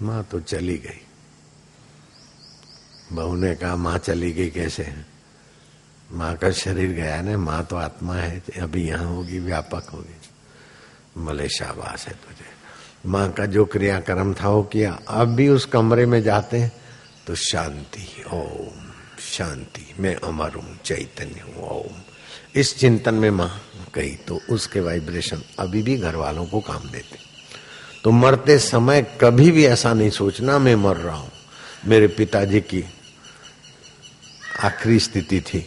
माँ तो चली गई। बहू ने कहा माँ चली गई कैसे? माँ का शरीर गया ना, माँ तो आत्मा है, अभी यहाँ होगी, व्यापक होगी। भले शाबाश है तुझे। माँ का जो क्रियाक्रम था वो किया। अब भी उस कमरे में जाते हैं तो शांति, ओम शांति, मैं अमर हूँ, चैतन्य हूँ, ओम। इस चिंतन में माँ गई तो उसके वाइब्रेशन अभी भी घर वालों को काम देते। तो मरते समय कभी भी ऐसा नहीं सोचना मैं मर रहा हूँ। मेरे पिताजी की आखिरी स्थिति थी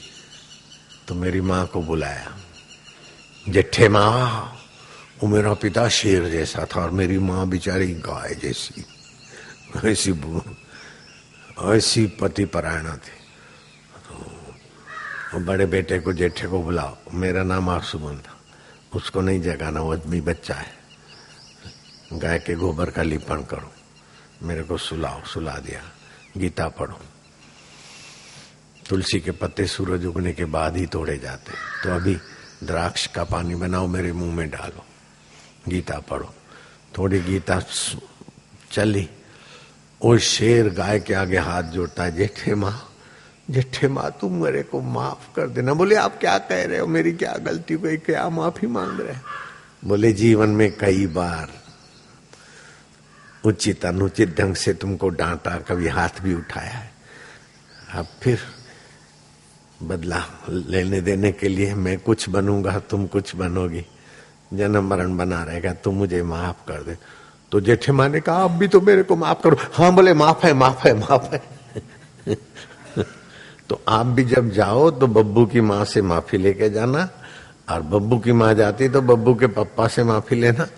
तो मेरी माँ को बुलाया, जेठे माँ। वो मेरा पिता शेर जैसा था और मेरी माँ बेचारी गाय जैसी, ऐसी पति परायणा थी। तो बड़े बेटे को, जेठे को बुलाओ, मेरा नाम आसुमन था, उसको नहीं जगाना, वो आदमी बच्चा है, गाय के गोबर का लिपण करो, मेरे को सुलाओ। सुला दिया। गीता पढ़ो। तुलसी के पत्ते सूरज उगने के बाद ही तोड़े जाते, तो अभी द्राक्ष का पानी बनाओ, मेरे मुंह में डालो, गीता पढ़ो। थोड़ी गीता चली, वो शेर गाय के आगे हाथ जोड़ता है, जेठे माँ, जेठे माँ तुम मेरे को माफ कर देना। बोले आप क्या कह रहे हो, मेरी क्या गलती हुई, क्या माफी मांग रहे? बोले जीवन में कई बार उचित अनुचित ढंग से तुमको डांटा, कभी हाथ भी उठाया है। अब फिर बदला लेने देने के लिए मैं कुछ बनूंगा, तुम कुछ बनोगी, जन्म मरण बना रहेगा, तुम मुझे माफ कर दे। तो जेठे माँ ने कहा आप भी तो मेरे को माफ करो। हाँ बोले माफ है, माफ है, माफ है। तो आप भी जब जाओ तो बब्बू की माँ से माफी लेके जाना, और बब्बू की माँ जाती तो बब्बू के पप्पा से माफी लेना,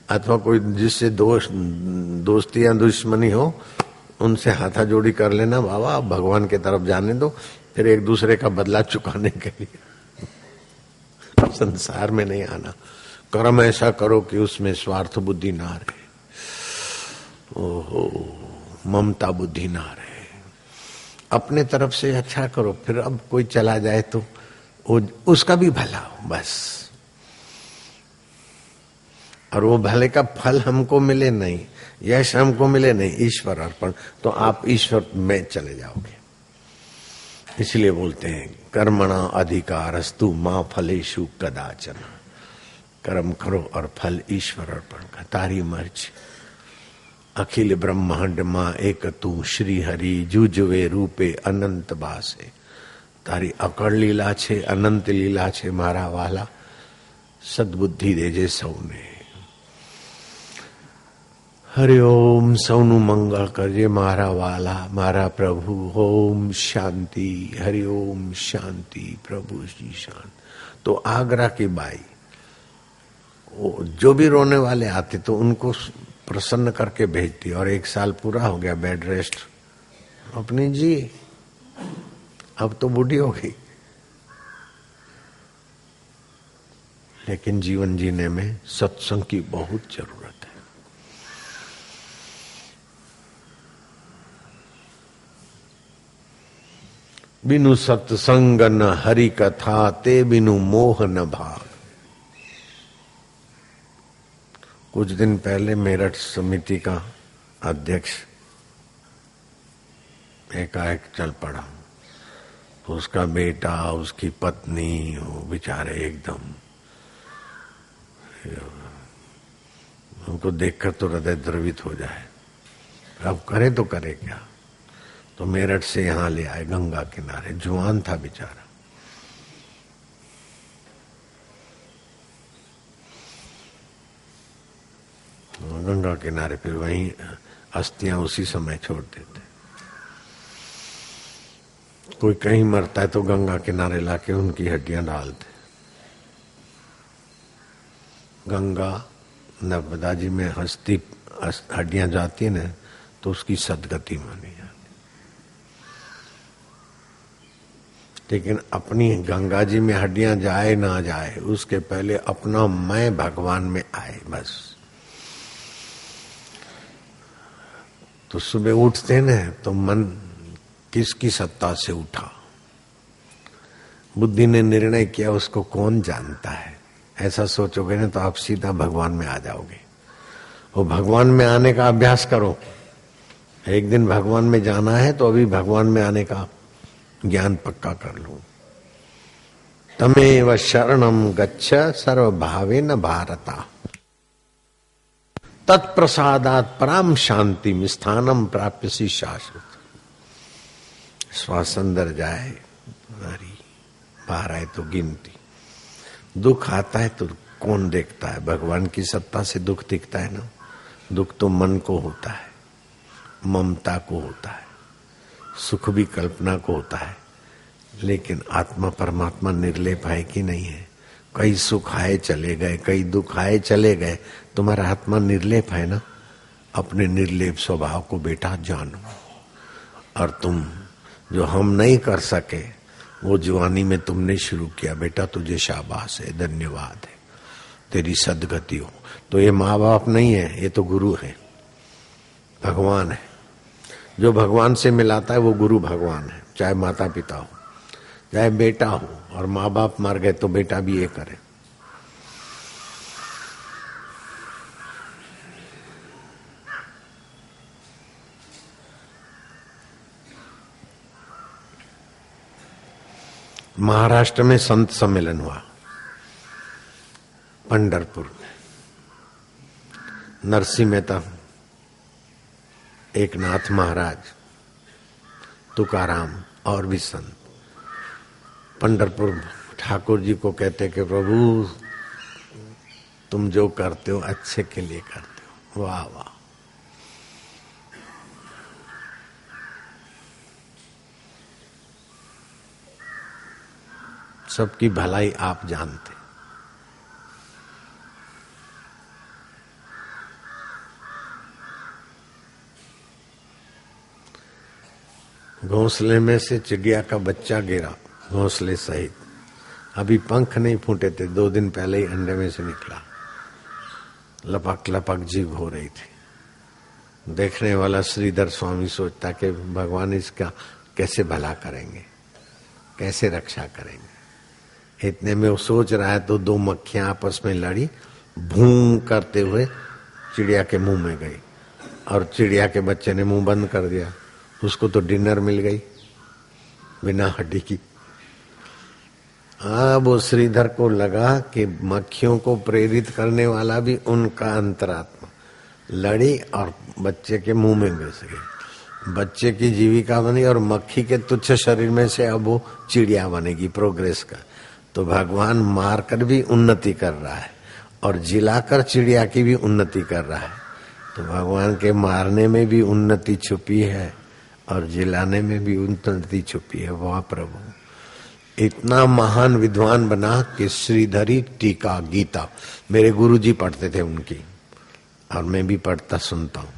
अथवा कोई जिससे दोस्ती या दुश्मनी हो उनसे हाथा जोड़ी कर लेना, बाबा भगवान के तरफ जाने दो, फिर एक दूसरे का बदला चुकाने के लिए। संसार में नहीं आना। कर्म ऐसा करो कि उसमें स्वार्थ बुद्धि ना रहे, ओहो ममता बुद्धि ना रहे। अपने तरफ से अच्छा करो, फिर अब कोई चला जाए तो उसका भी भला हो बस। और वो भले का फल हमको मिले नहीं, यश हमको मिले नहीं, ईश्वर अर्पण, तो आप ईश्वर में चले जाओगे। इसलिए बोलते हैं कर्मणा अधिकारस्तु मां फलेषु कदाचन। कर्म करो और फल ईश्वर अर्पण का। तारी मर्जी। अखिल ब्रह्मांड मां एक तू श्री हरि जुजवे रूपे अनंत बासे। तारी अकड़ लीला छे, अनंत लीला छे मारा वाला, सद्बुद्धि देजे सौने। हरि ओम। सौनु मंगल करजे मारा वाला, मारा प्रभु। ओम शांति। हरि ओम शांति। प्रभु जी शांत। तो आगरा की बाई, जो भी रोने वाले आते तो उनको प्रसन्न करके भेजती, और 1 साल पूरा हो गया बेड रेस्ट अपनी जी, अब तो बूढ़ी हो गई, लेकिन जीवन जीने में सत्संग की बहुत जरूरत है। बिनु सत्संग न हरि कथा, ते बिनु मोह न भाग। कुछ दिन पहले मेरठ समिति का अध्यक्ष एकाएक चल पड़ा, तो उसका बेटा, उसकी पत्नी, वो बेचारे एकदम, उनको देखकर तो हृदय द्रवित हो जाए। अब करे तो करे क्या। तो मेरठ से यहाँ ले आए गंगा किनारे, जुआन था बेचारा। गंगा किनारे फिर वहीं अस्थियां उसी समय छोड़ देते। कोई कहीं मरता है तो गंगा किनारे लाके उनकी हड्डियां डालते। गंगा नर्मदा जी में हड्डियां जाती है ना, तो उसकी सदगति मानी जाती। लेकिन अपनी गंगा जी में हड्डियां जाए ना जाए, उसके पहले अपना मैं भगवान में आए बस। तो सुबह उठते न तो मन किसकी सत्ता से उठा, बुद्धि ने निर्णय किया, उसको कौन जानता है। ऐसा सोचोगे ना तो आप सीधा भगवान में आ जाओगे। वो भगवान में आने का अभ्यास करो। एक दिन भगवान में जाना है तो अभी भगवान में आने का ज्ञान पक्का कर लो। तमेव शरणम गच्छ सर्वभावेन भारता, तत्प्रसादात पराम शांति स्थानम प्राप्यसी शाश्वत। श्वास अंदर जाए, हरी बाहर आए तो गिनती। दुख आता है तो कौन देखता है? भगवान की सत्ता से दुख दिखता है ना। दुख तो मन को होता है, ममता को होता है, सुख भी कल्पना को होता है। लेकिन आत्मा परमात्मा निर्लेप है कि नहीं है? कई सुख आए चले गए, कई दुख आए चले गए, तुम्हारा आत्मा निर्लेप है ना। अपने निर्लेप स्वभाव को बेटा जानो। और तुम जो हम नहीं कर सके वो जवानी में तुमने शुरू किया, बेटा तुझे शाबाश है, धन्यवाद है, तेरी सदगति हो। तो ये माँ बाप नहीं है, ये तो गुरु है, भगवान है। जो भगवान से मिलाता है वो गुरु भगवान है। चाहे माता पिता हो, चाहे बेटा हो, और माँ बाप मर गए तो बेटा भी ये करे। महाराष्ट्र में संत सम्मेलन हुआ, पंढरपुर में। नरसिंह मेहता, एकनाथ महाराज, तुकाराम और भी संत पंढरपुर ठाकुर जी को कहते कि प्रभु तुम जो करते हो अच्छे के लिए करते हो। वाह वाह। सबकी भलाई आप जानते। घोंसले में से चिड़िया का बच्चा गिरा, घोंसले सहित। अभी पंख नहीं फूटे थे, 2 दिन पहले ही अंडे में से निकला। लपक लपक जीभ हो रही थी। देखने वाला श्रीधर स्वामी सोचता कि भगवान इसका कैसे भला करेंगे, कैसे रक्षा करेंगे। इतने में वो सोच रहा है तो 2 मक्खियां आपस में लड़ी, भूं करते हुए चिड़िया के मुंह में गई, और चिड़िया के बच्चे ने मुंह बंद कर दिया। उसको तो डिनर मिल गई बिना हड्डी की। अब वो श्रीधर को लगा कि मक्खियों को प्रेरित करने वाला भी उनका अंतरात्मा। लड़ी और बच्चे के मुंह में घुस गई। बच्चे की जीविका बनी और मक्खी के तुच्छ शरीर में से अब वो चिड़िया बनेगी, प्रोग्रेस का। तो भगवान मारकर भी उन्नति कर रहा है और जिलाकर चिड़िया की भी उन्नति कर रहा है। तो भगवान के मारने में भी उन्नति छुपी है और जिलाने में भी उन्नति छुपी है। वाह प्रभु, इतना महान विद्वान बना कि श्रीधरी टीका गीता मेरे गुरुजी पढ़ते थे उनकी, और मैं भी पढ़ता सुनता हूँ।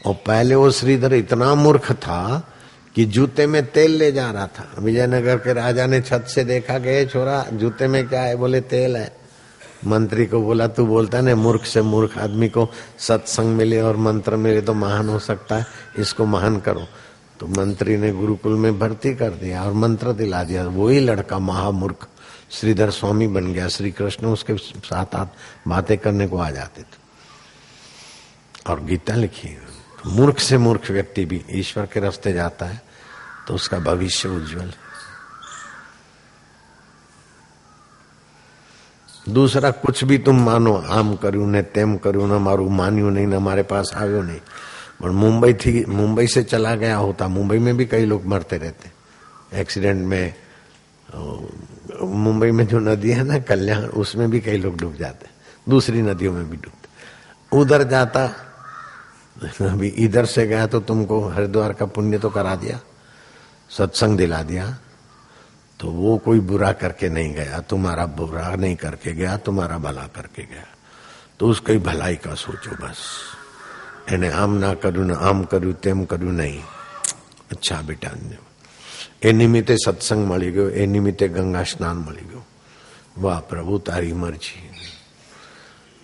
और पहले वो श्रीधर इतना मूर्ख था कि जूते में तेल ले जा रहा था। विजयनगर के राजा ने छत से देखा कि छोरा जूते में क्या है? बोले तेल है। मंत्री को बोला तू बोलता है ना, मूर्ख से मूर्ख आदमी को सत्संग मिले और मंत्र मिले तो महान हो सकता है, इसको महान करो। तो मंत्री ने गुरुकुल में भर्ती कर दिया और मंत्र दिला दिया। वही लड़का महामूर्ख श्रीधर स्वामी बन गया। श्री कृष्ण उसके साथ बातें करने को आ जाते थे और गीता लिखी। मूर्ख से मूर्ख व्यक्ति भी ईश्वर के रास्ते जाता है तो उसका भविष्य उज्जवल है। दूसरा कुछ भी तुम मानो, आम कर्यू ने तेम कर्यू न मारू मान्यू नहीं, न हमारे पास आयो नहीं। और मुंबई थी, मुंबई से चला गया होता। मुंबई में भी कई लोग मरते रहते एक्सीडेंट में। मुंबई में जो नदी है ना कल्याण, उसमें भी कई लोग डूब जाते, दूसरी नदियों में भी डूबते। उधर जाता, अभी इधर से गया तो तुमको हरिद्वार का पुण्य तो करा दिया, सत्संग दिला दिया, तो वो कोई बुरा करके नहीं गया, तुम्हारा बुरा नहीं करके गया, तुम्हारा भला करके गया। तो उसकी भलाई का सोचो बस। એને આમ ના કર્યું ને આમ કર્યું તેમ કર્યું નહીં. અચ્છા બેટા, એ નિમિત્તે સત્સંગ મળી ગયો, એ નિમિત્તે ગંगा स्नान મળી ગયો. वाह प्रभु तारी मर्जी.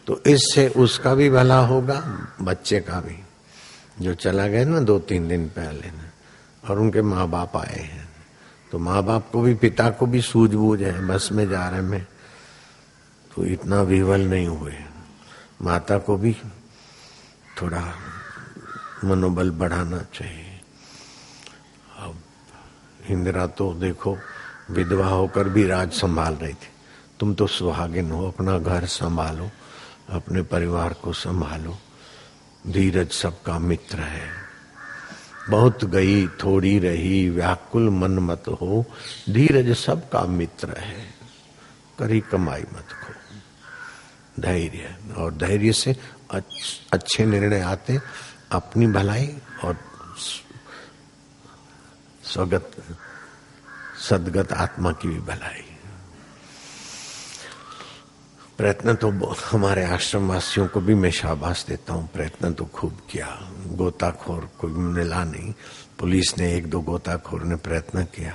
तो इससे उसका भी भला होगा, बच्चे का भी. जो चला गया ना 2-3 दिन पहले ना, और उनके माँ बाप आए हैं, तो माँ बाप को भी, पिता को भी सूझबूझ है, बस में जा रहे में तो इतना विवल नहीं हुए. माता को भी थोड़ा मनोबल बढ़ाना चाहिए. अब इंदिरा तो देखो विधवा होकर भी राज संभाल रही थी. तुम तो सुहागिन हो, अपना घर संभालो, अपने परिवार को संभालो. धीरज सबका मित्र है. बहुत गई थोड़ी रही, व्याकुल मन मत हो, धीरज सबका मित्र है. करी कमाई मत खो. धैर्य, और धैर्य से अच्छे निर्णय आते, अपनी भलाई और स्वगत सदगत आत्मा की भी भलाई. प्रयत्न तो हमारे आश्रम वासियों को भी मैं शाबाश देता हूँ, प्रयत्न तो खूब किया. गोताखोर कोई मिला नहीं, पुलिस ने 1-2 गोताखोर ने प्रयत्न किया.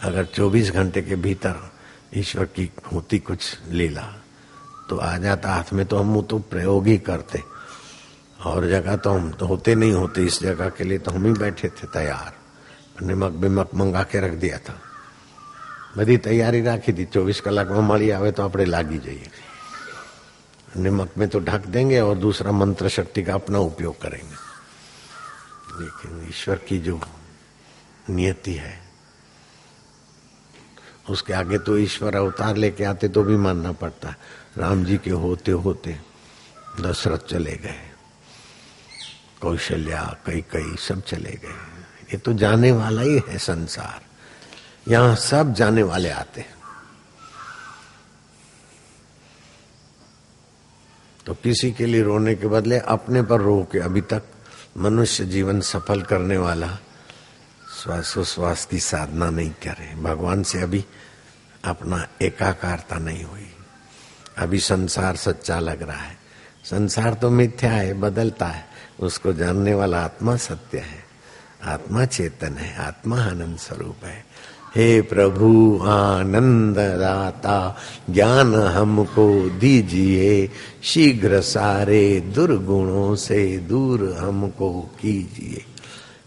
अगर 24 घंटे के भीतर ईश्वर की होती कुछ लीला तो आ जाता हाथ में, तो हम तो प्रयोग ही करते. और जगह तो हम तो होते नहीं होते, इस जगह के लिए तो हम ही बैठे थे तैयार. निमक बिमक मंगा के रख दिया था, बड़ी तैयारी राखी थी. 24 कलाक में मળી આવે तो આપણે લાગી જઈએ. निमक में तो ढक देंगे और दूसरा मंत्र शक्ति का अपना उपयोग करेंगे. लेकिन ईश्वर की जो नियति है, उसके आगे तो ईश्वर अवतार लेके आते तो भी मानना पड़ता. राम जी के होते होते दशरथ चले गए, कौशल्या, कई सब चले गए. ये तो जाने वाला ही है संसार. यहाँ सब जाने वाले आते हैं. तो किसी के लिए रोने के बदले अपने पर रो के अभी तक मनुष्य जीवन सफल करने वाला श्वासोश्वास की साधना नहीं करे. भगवान से अभी अपना एकाकारता नहीं हुई. अभी संसार सच्चा लग रहा है. संसार तो मिथ्या है, बदलता है. उसको जानने वाला आत्मा सत्य है, आत्मा चेतन है, आत्मा आनंद स्वरूप है. हे प्रभु आनंद दाता, ज्ञान हमको दीजिए, शीघ्र सारे दुर्गुणों से दूर हमको कीजिए.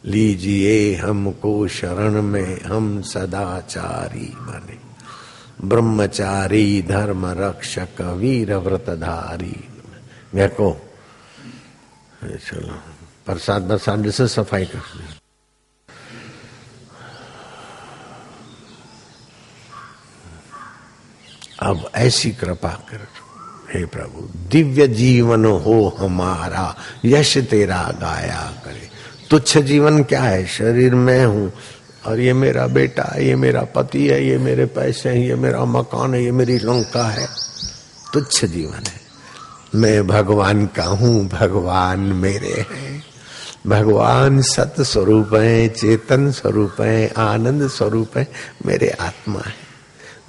लीजिए हमको शरण में, हम सदाचारी बने, ब्रह्मचारी धर्म रक्षक वीर व्रतधारी. देखो चलो प्रसाद बरसात से सफाई कर. अब ऐसी कृपा कर हे प्रभु, दिव्य जीवन हो हमारा, यश तेरा गाया करे. तुच्छ जीवन क्या है? शरीर में हूँ और ये मेरा बेटा है, ये मेरा पति है, ये मेरे पैसे हैं, ये मेरा मकान है, ये मेरी लंका है. तुच्छ जीवन है. मैं भगवान का हूँ, भगवान मेरे हैं. भगवान सत स्वरूप है, चेतन स्वरूप है, आनंद स्वरूप है, मेरे आत्मा है.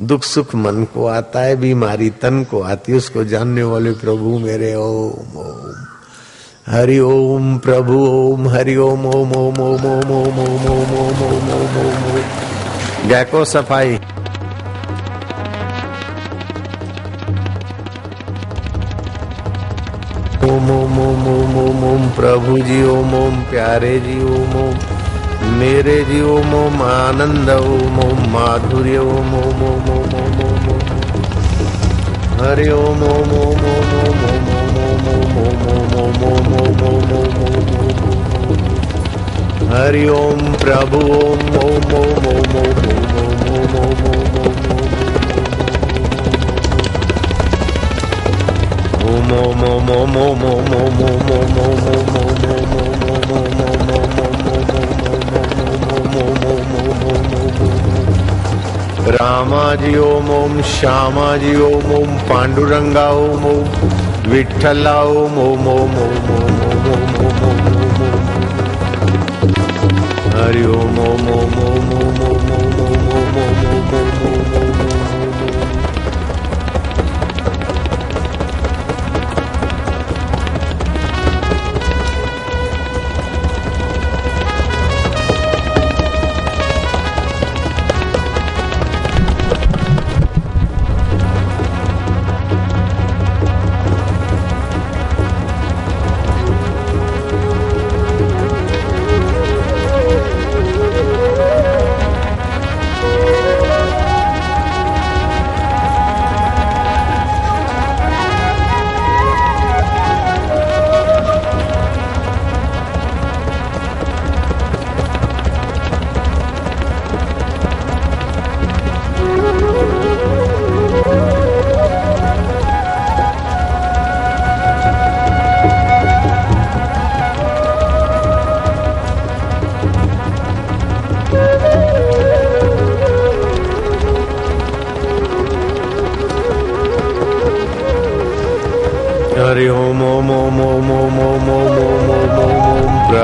दुख सुख मन को आता है, बीमारी तन को आती है, उसको जानने वाले प्रभु मेरे. ओम ओम हरि ओम प्रभु ओम हरि ओम ओम ओम ओम ओम ओम ओम ओम ओम ओम ओम ओम ओम. गाय को सफाई. ओम ओम ओम ओम ओम ओम प्रभु जी ओम ओम प्यारे जी ओम ओम मेरे जी ओम ओम आनंद ओम ओम माधुर्य ओम ओम ओम ओम ओम ओम ओम हरि ओम ओम ओम ओम ओम ओम ओम ओम ओम ओम ओम ओम ओम ओम ओम हरि ओम प्रभु ओम ओम ओम ओम ओम ओम ओम ओम रामा जी ओम ओम श्यामा जी ओम ओम पांडुरंगा ओम ओम विठ्ठला ओम ओम ओम ओम ओम ओम ओम हरि ओम ओम ओम ओम ओम ओम ओम ओम ओम.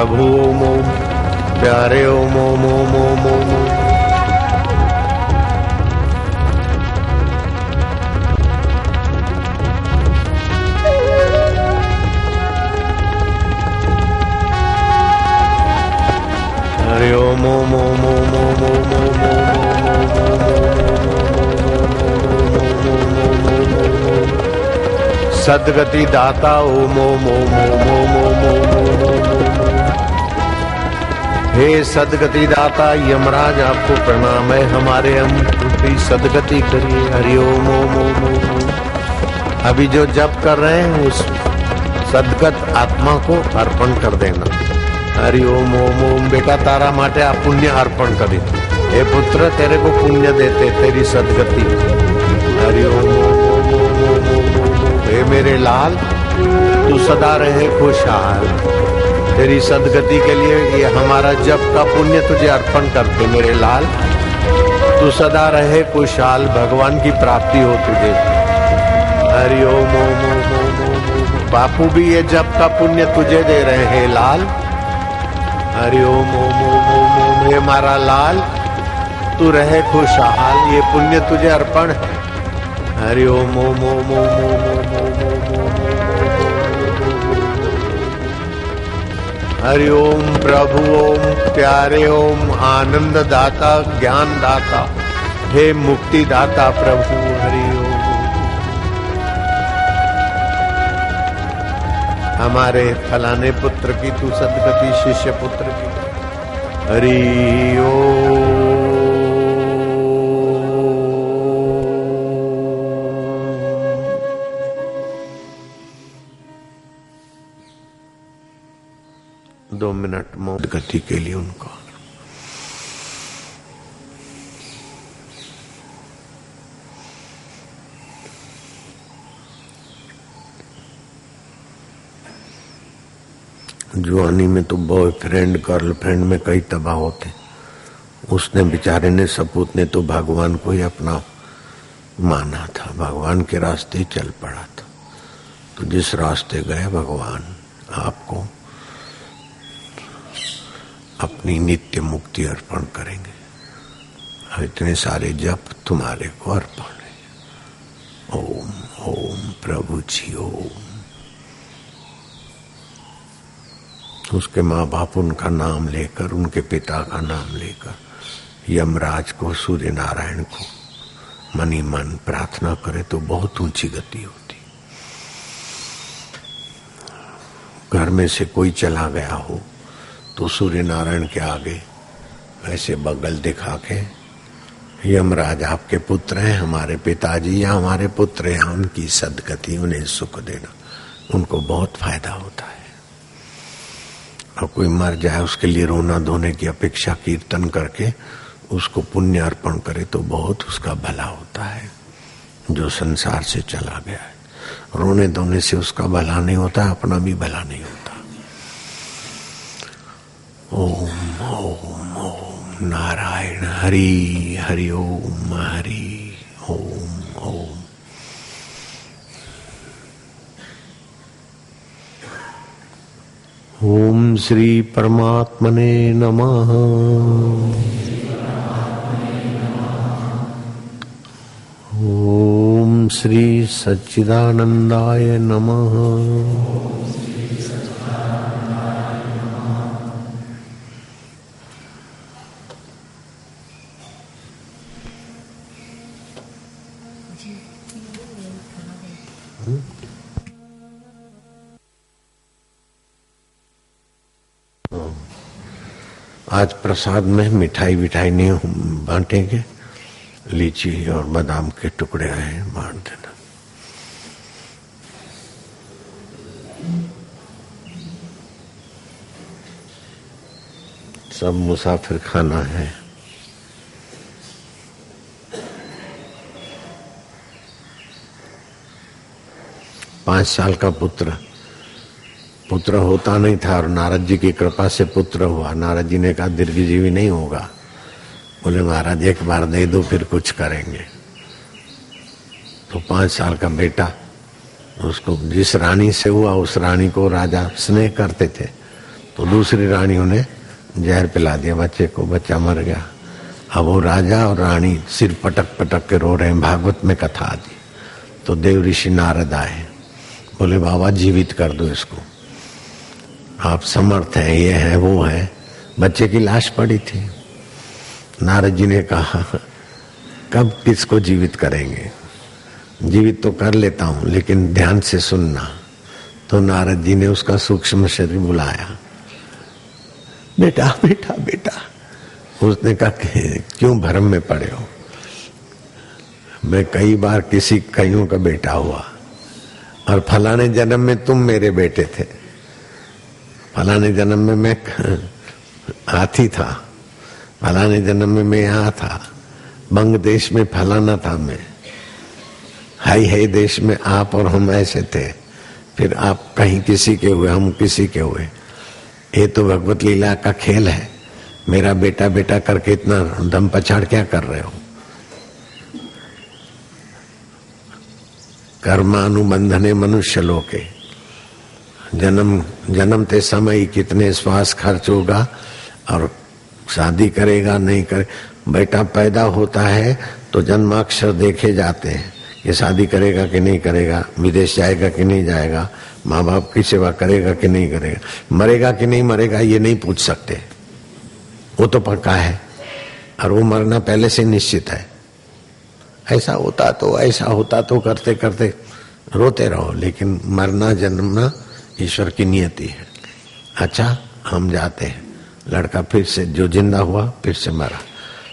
प्रभु ओम ओम, प्यारे ओम ओम ओम ओम ओम। हरि ओम ओम ओम ओम ओम ओम ओम ओम। सद्गति दाता ओम ओम ओम ओम ओम ओम ओम। हे सद्गति दाता यमराज आपको प्रणाम है, हमारे हम की सद्गति करिए। हरि ओम ओम ओम ओम। अभी जो जप कर रहे हैं उस सद्गत आत्मा को अर्पण कर देना। हरि ओम ओम ओम। बेटा तारा माटे आप पुण्य अर्पण करी। हे पुत्र तेरे को पुण्य देते तेरी सद्गति। हरि ओम ओम ओम ओम ओम। हे मेरे लाल तू सदा रहे खुशहाल, तेरी सद्गति के लिए ये हमारा जप का पुण्य तुझे अर्पण करते। मेरे लाल तू सदा रहे खुशहाल, भगवान की प्राप्ति हो तुझे। हरि ओम ओम ओम ओम। बापू भी ये जप का पुण्य तुझे दे रहे हैं लाल। हरि ओम ओम ओम ओम ओम। हे हमारा लाल तू रहे खुशहाल, ये पुण्य तुझे अर्पण है। हरि ओम ओम ओम ओम ओम ओम ओम। हरि ओम प्रभु ओम, प्यारे ओम, आनंद दाता ज्ञान दाता, हे मुक्ति दाता प्रभु। हरि ओम। हमारे फलाने पुत्र की तू सद्गति, शिष्य पुत्र की। हरि ओम। 2 मिनट मौन गति के लिए उनको। जवानी में तो बॉयफ्रेंड गर्लफ्रेंड में कई तबाह होते। उसने बेचारे ने सपूत ने तो भगवान को ही अपना माना था, भगवान के रास्ते चल पड़ा था। तो जिस रास्ते गए भगवान आपको अपनी नित्य मुक्ति अर्पण करेंगे। इतने सारे जप तुम्हारे को अर्पण है। ओम ओम प्रभु जी ओम। उसके माँ बाप उनका नाम लेकर, उनके पिता का नाम लेकर यमराज को, सूर्य नारायण को मनी मन प्रार्थना करे तो बहुत ऊंची गति होती। घर में से कोई चला गया हो तो सूर्य नारायण के आगे ऐसे बगल दिखा के, यमराज आपके पुत्र हैं, हमारे पिताजी या हमारे पुत्र हैं, उनकी सद्गति, उन्हें सुख देना, उनको बहुत फायदा होता है। और कोई मर जाए उसके लिए रोना धोने की अपेक्षा कीर्तन करके उसको पुण्य अर्पण करे तो बहुत उसका भला होता है। जो संसार से चला गया है, रोने धोने से उसका भला नहीं होता, अपना भी भला नहीं होता। ओम ओम ओम नारायण हरि हरि ओम हरि ओम ओम। ओम श्री परमात्मने नमः। ओम श्री सच्चिदानंदाय नमः। आज प्रसाद में मिठाई विठाई नहीं बांटेंगे, लीची और बादाम के टुकड़े आए बांट देना। सब मुसाफिर खाना है। पांच साल का पुत्र होता नहीं था और नारद जी की कृपा से पुत्र हुआ। नारद जी ने कहा दीर्घजीवी नहीं होगा। बोले महाराज एक बार दे दो फिर कुछ करेंगे। तो 5 साल का बेटा, उसको जिस रानी से हुआ उस रानी को राजा स्नेह करते थे, तो दूसरी रानियों ने जहर पिला दिया बच्चे को, बच्चा मर गया। अब वो राजा और रानी सिर पटक पटक के रो रहे हैं। भागवत में कथा आती तो देव ऋषि नारद आए, बोले बाबा जीवित कर दो इसको, आप समर्थ हैं, ये है वो है। बच्चे की लाश पड़ी थी। नारद जी ने कहा कब किसको जीवित करेंगे, जीवित तो कर लेता हूं लेकिन ध्यान से सुनना। तो नारद जी ने उसका सूक्ष्म शरीर बुलाया, बेटा बेटा बेटा। उसने कहा क्यों भ्रम में पड़े हो, मैं कई बार किसी कईयों का बेटा हुआ और फलाने जन्म में तुम मेरे बेटे थे, फलाने जन्म में मैं हाथी था, फलाने जन्म में मैं यहाँ था, बंग देश में फलाना था मैं, हाई देश में आप और हम ऐसे थे, फिर आप कहीं किसी के हुए, हम किसी के हुए। ये तो भगवत लीला का खेल है। मेरा बेटा बेटा करके इतना दम पछाड़ क्या कर रहे हो। कर्मानुबंधने मनुष्य लोके, जन्मते समय कितने श्वास खर्च होगा और शादी करेगा नहीं करे। बेटा पैदा होता है तो जन्माक्षर देखे जाते हैं, ये शादी करेगा कि नहीं करेगा, विदेश जाएगा कि नहीं जाएगा, माँ बाप की सेवा करेगा कि नहीं करेगा, मरेगा कि नहीं मरेगा ये नहीं पूछ सकते, वो तो पक्का है और वो मरना पहले से निश्चित है। ऐसा होता तो करते करते रोते रहो, लेकिन मरना जन्मना ईश्वर की नियति है। अच्छा हम जाते हैं, लड़का फिर से जो जिंदा हुआ फिर से मरा,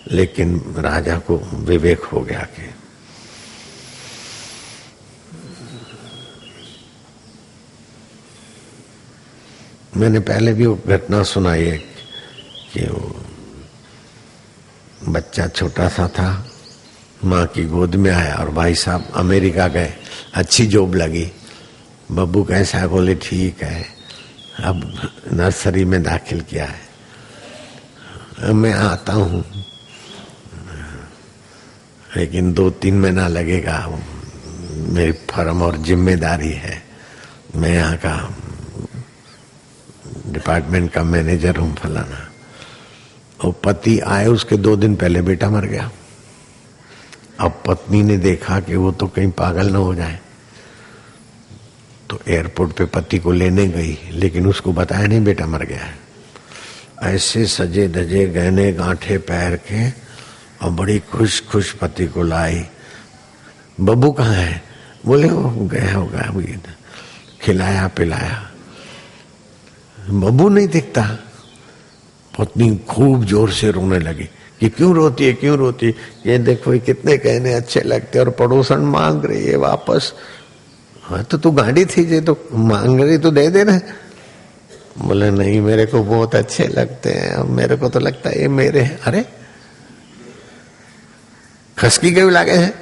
लेकिन राजा को विवेक हो गया कि मैंने पहले भी वो घटना सुनाई है कि वो बच्चा छोटा सा था, माँ की गोद में आया और भाई साहब अमेरिका गए, अच्छी जॉब लगी, बब्बू कैसा है, बोले ठीक है, अब नर्सरी में दाखिल किया है, मैं आता हूँ लेकिन 2-3 महीना लगेगा, मेरी फर्म और जिम्मेदारी है, मैं यहाँ का डिपार्टमेंट का मैनेजर हूँ फलाना। और पति आए उसके 2 दिन पहले बेटा मर गया। अब पत्नी ने देखा कि वो तो कहीं पागल न हो जाए, तो एयरपोर्ट पे पति को लेने गई, लेकिन उसको बताया नहीं बेटा मर गया है। ऐसे सजे धजे गहने गांठे पहन के और बड़ी खुश खुश पति को लाई। बब्बू कहाँ है, बोले वो गया होगा, खिलाया पिलाया, बब्बू नहीं दिखता। पत्नी खूब जोर से रोने लगी कि क्यों रोती है, क्यों रोती है, ये देखो ये कितने गहने अच्छे लगते और पड़ोसन मांग रही है वापस। हाँ तो तू गाड़ी थी जे तो मांग रही तो दे देना। बोले नहीं मेरे को बहुत अच्छे लगते हैं, मेरे को तो लगता है ये मेरे हैं। अरे खसकी क्यों लागे हैं,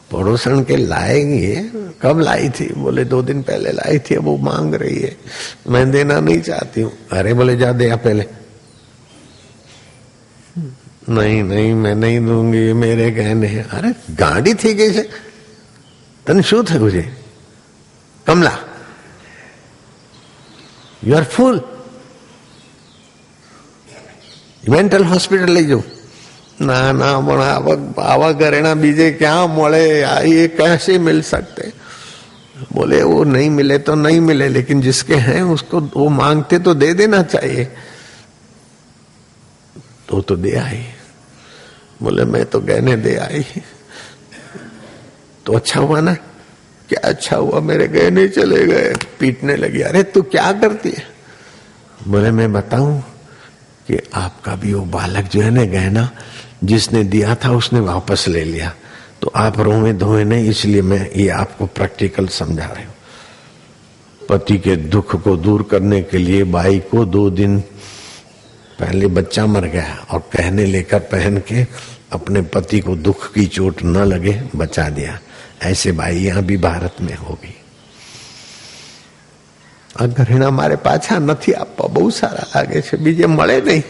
पड़ोसन के लाएंगे, कब लाई थी, बोले 2 दिन पहले लाई थी, अब वो मांग रही है, मैं देना नहीं चाहती हूँ। अरे बोले जा दे पहले। नहीं नहीं मैं नहीं दूंगी, ये मेरे गहने हैं। अरे गाड़ी थी कैसे, तन शू थे तुझे Kamala, you are fool, mental hospital ले जाओ। ना ना पण आवा घरेणा बीजे क्या मोड़े, ये कैसे मिल सकते। बोले वो नहीं मिले तो नहीं मिले, लेकिन जिसके हैं उसको वो मांगते तो दे देना चाहिए। तो दे आई। बोले मैं तो गहने दे आई। तो अच्छा हुआ ना, क्या अच्छा हुआ, मेरे गहने चले गए। पीटने लगी, अरे तू क्या करती है। बोले मैं बताऊं कि आपका भी वो बालक जो है ना गहना जिसने दिया था उसने वापस ले लिया, तो आप रोए धोए नहीं, इसलिए मैं ये आपको प्रैक्टिकल समझा रही हूँ। पति के दुख को दूर करने के लिए बाई को 2 दिन पहले बच्चा मर गया और गहने लेकर पहन के अपने पति को दुख की चोट न लगे बचा दिया। ऐसे बाई यहाँ भी भारत में होगी। ઘરેણા મારે પાછા નથી આપવા, બહુ સારા લાગે છે, બીજે મળે નહીં,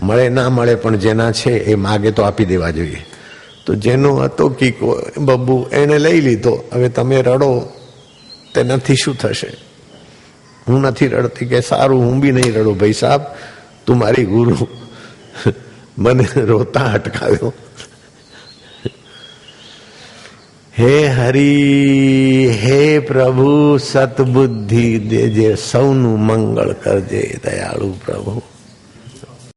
મળે ના મળે પણ જેના છે એ માગે તો આપી દેવા જોઈએ। તો જેનો હતો કીકો બબ્બુ એને લઈ લીધો, હવે તમે રડો તેનાથી શું થશે। હું નથી રડતી કે સારું હું બી નહીં રડું ભાઈ સાહેબ, तुम्हारी गुरु મને રોતા અટકાવ્યો. હે હરી, હે પ્રભુ સતબુદ્ધિ દેજે, સૌનું મંગળ કરજે દયાળુ પ્રભુ.